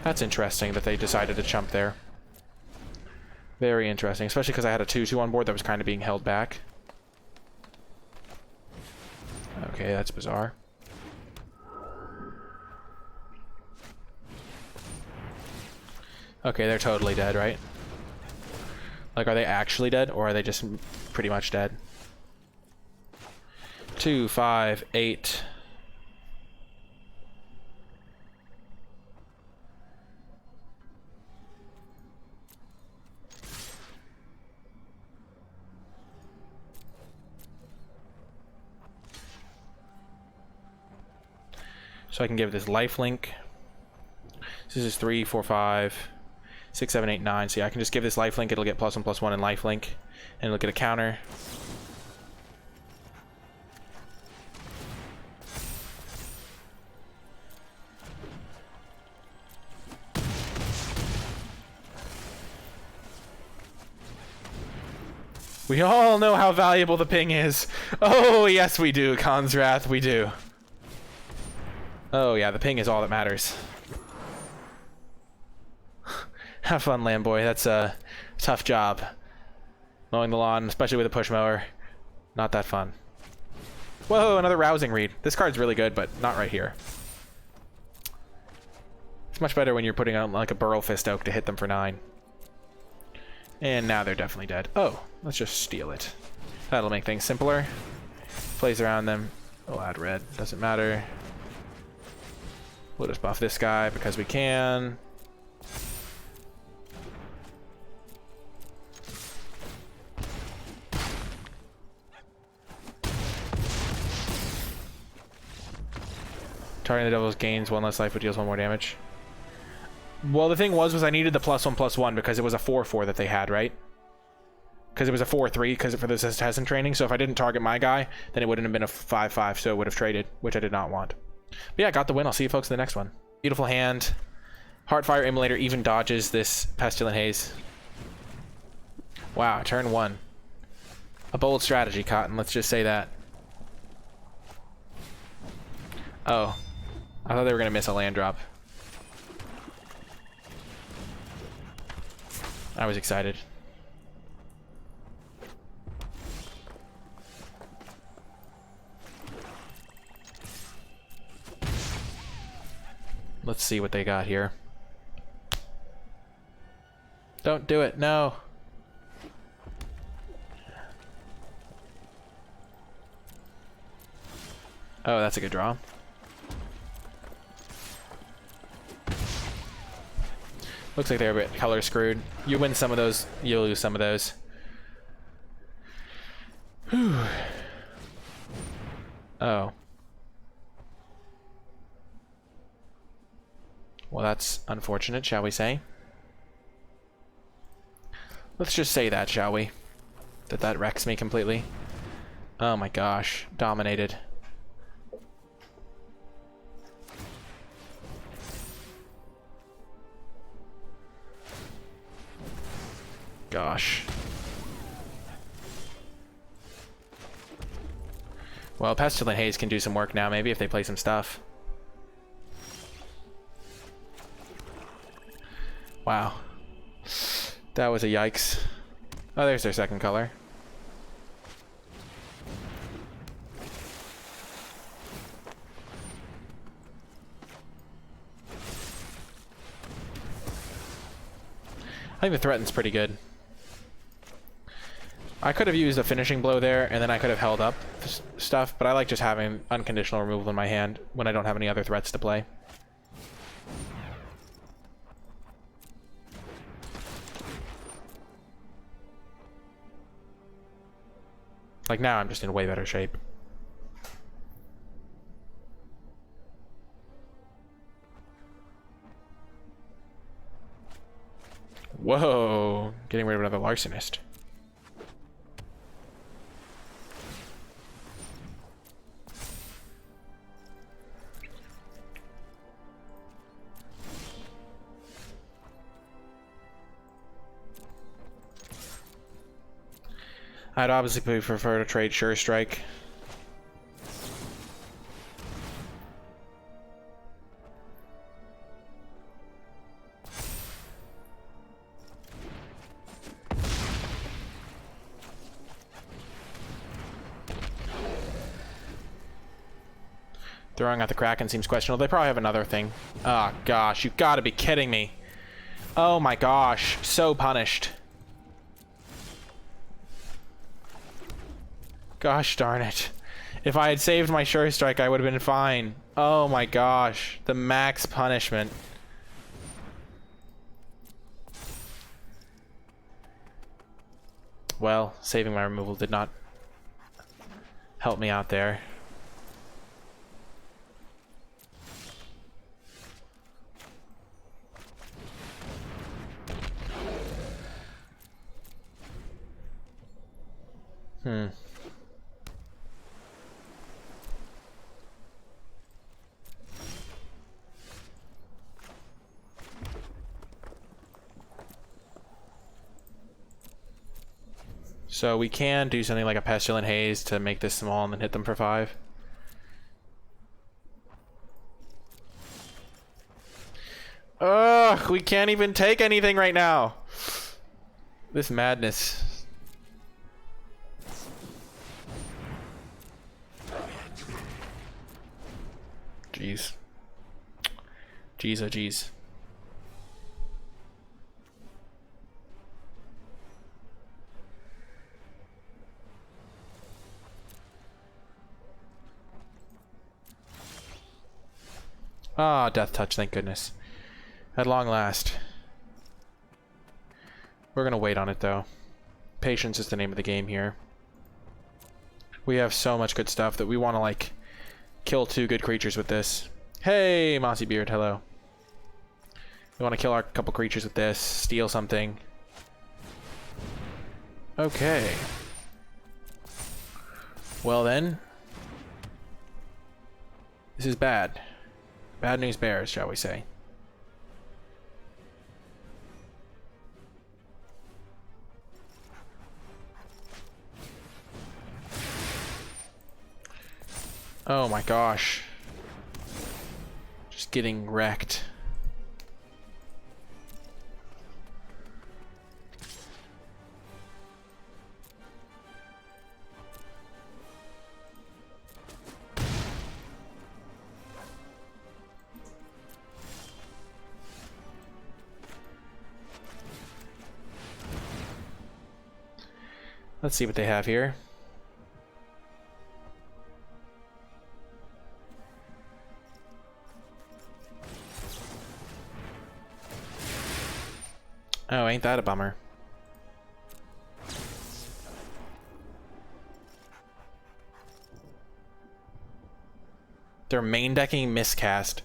That's interesting that they decided to chump there. Very interesting, especially because I had a 2/2 on board that was kind of being held back. Okay, that's bizarre. Okay, they're totally dead, right? Like, are they actually dead, or are they just pretty much dead? 2, 5, 8. So I can give this lifelink. This is 3, 4, 5, 6, 7, 8, 9. So yeah, I can just give this lifelink. It'll get +1/+1 in lifelink. And it'll get a counter. We all know how valuable the ping is. Oh, yes, we do, Khan's Wrath, we do. Oh, yeah, the ping is all that matters. Have fun, Lamboy. That's a tough job. Mowing the lawn, especially with a push mower. Not that fun. Whoa, another rousing read. This card's really good, but not right here. It's much better when you're putting out like a Burl Fist Oak to hit them for 9. And now they're definitely dead. Oh, let's just steal it. That'll make things simpler. Plays around them. We'll add red. Doesn't matter. We'll just buff this guy because we can. Targeting the Devil's gains 1 less life but deals 1 more damage. Well, the thing was I needed the +1/+1 because it was a 4/4 that they had, right? Because it was a 4/3 because for this assassin training. So if I didn't target my guy, then it wouldn't have been a 5/5. So it would have traded, which I did not want. But yeah, got the win. I'll see you folks in the next one. Beautiful hand. Heartfire Immolator even dodges this Pestilent Haze. Wow, turn 1. A bold strategy, Cotton. Let's just say that. Oh, I thought they were gonna miss a land drop. I was excited. Let's see what they got here. Don't do it, no. Oh, that's a good draw. Looks like they're a bit color screwed. You win some of those, you'll lose some of those. Whew. Oh. Well, that's unfortunate, shall we say? Let's just say that, shall we? That wrecks me completely. Oh my gosh. Dominated. Gosh. Well, Pestilent Haze can do some work now, maybe, if they play some stuff. Wow. That was a yikes. Oh, there's their second color. I think the threaten's pretty good. I could have used a finishing blow there, and then I could have held up stuff, but I like just having unconditional removal in my hand when I don't have any other threats to play. Like now, I'm just in way better shape. Whoa! Getting rid of another Larcenist. I'd obviously prefer to trade Sure Strike. Throwing out the Kraken seems questionable. They probably have another thing. Oh gosh, you gotta be kidding me. Oh my gosh, so punished. Gosh darn it. If I had saved my Sure Strike, I would have been fine. Oh my gosh. The max punishment. Well, saving my removal did not help me out there. Hmm. So we can do something like a Pestilent Haze to make this small and then hit them for 5. Ugh, we can't even take anything right now. This madness. Jeez. Jeez, oh jeez. Ah, Death Touch, thank goodness. At long last. We're gonna wait on it, though. Patience is the name of the game here. We have so much good stuff that we want to, like, kill 2 good creatures with this. Hey, Mossy Beard, hello. We want to kill our couple creatures with this, steal something. Okay. Well then. This is bad. Bad news bears, shall we say. Oh my gosh. Just getting wrecked. Let's see what they have here. Oh, ain't that a bummer. They're main decking Miscast.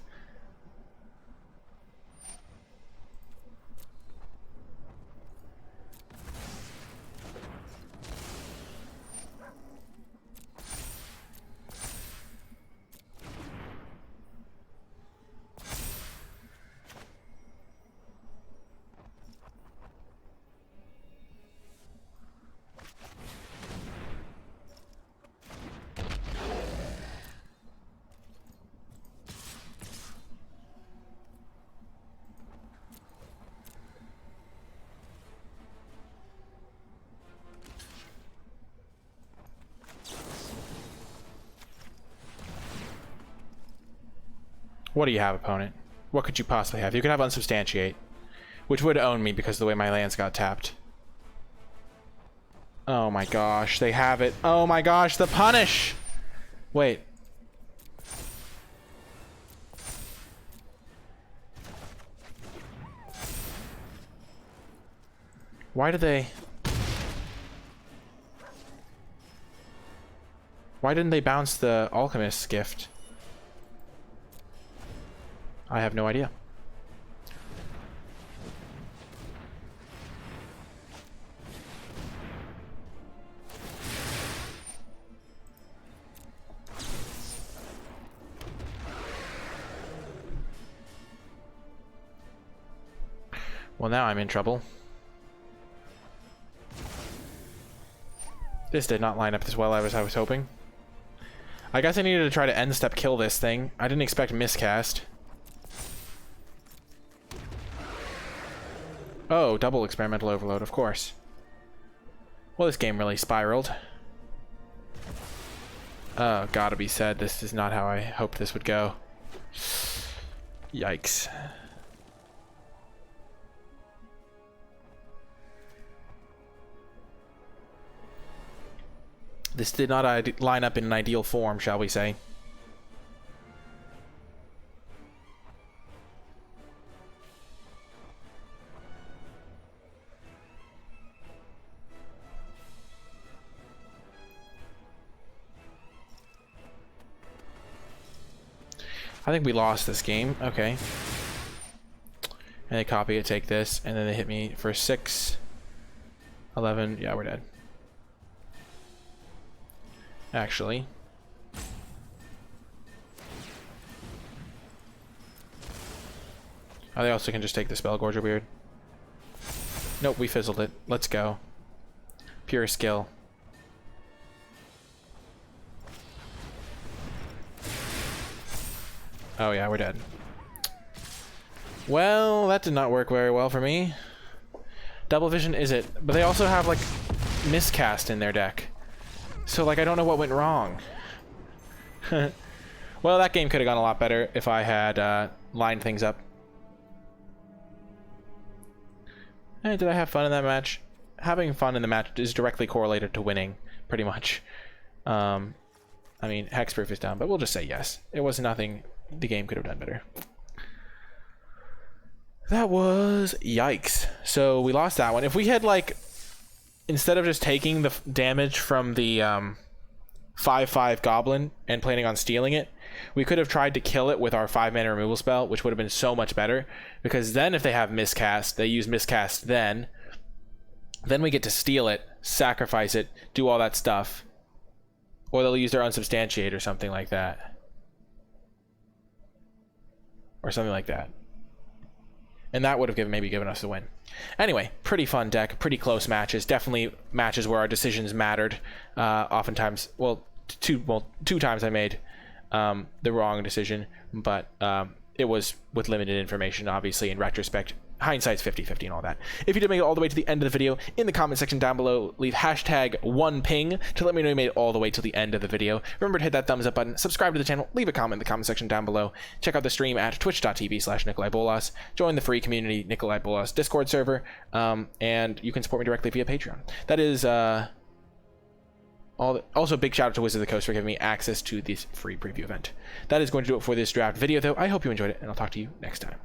What do you have, opponent? What could you possibly have? You could have Unsubstantiate, which would own me because of the way my lands got tapped. Oh my gosh, they have it. Oh my gosh, the punish! Wait. Why did they... Why didn't they bounce the Alchemist's gift? I have no idea. Well, now I'm in trouble. This did not line up as well as I was hoping. I guess I needed to try to end step kill this thing. I didn't expect miscast. Oh, double experimental overload, of course. Well, this game really spiraled. Oh, gotta be said, this is not how I hoped this would go. Yikes. This did not line up in an ideal form, shall we say. I think we lost this game. Okay. And they copy it, take this, and then they hit me for 6, 11. Yeah, we're dead. actually. Oh, they also can just take the Spell Gorger Beard. Nope, we fizzled it. Let's go. Pure skill. Oh yeah, we're dead. Well, that did not work very well for me. Double vision is it, but they also have like miscast in their deck. So like I don't know what went wrong. Well, that game could have gone a lot better if I had lined things up. Hey, did I have fun in that match? Having fun in the match is directly correlated to winning, pretty much. I mean, Hexproof is down, but we'll just say yes. It was nothing the game could have done better. That was yikes. So we lost that one. If we had, like, instead of just taking the damage from the 5/5 Goblin and planning on stealing it, we could have tried to kill it with our 5-mana removal spell, which would have been so much better. Because then if they have miscast, they use miscast then we get to steal it, sacrifice it, do all that stuff. Or they'll use their unsubstantiate or something like that. Or something like that. And that would have maybe given us the win. Anyway, pretty fun deck, pretty close matches. Definitely matches where our decisions mattered. Oftentimes, well, two times I made the wrong decision, but it was with limited information, obviously, in retrospect. Hindsight's 50-50 and all that. If you did make it all the way to the end of the video, in the comment section down below, leave #1ping to let me know you made it all the way to the end of the video. Remember to hit that thumbs up button, subscribe to the channel, leave a comment in the comment section down below. Check out the stream at twitch.tv/NicolaiBolas. Join the free community NicolaiBolas Discord server, and you can support me directly via Patreon. That is also, big shout out to Wizard of the Coast for giving me access to this free preview event. That is going to do it for this draft video, though. I hope you enjoyed it, and I'll talk to you next time.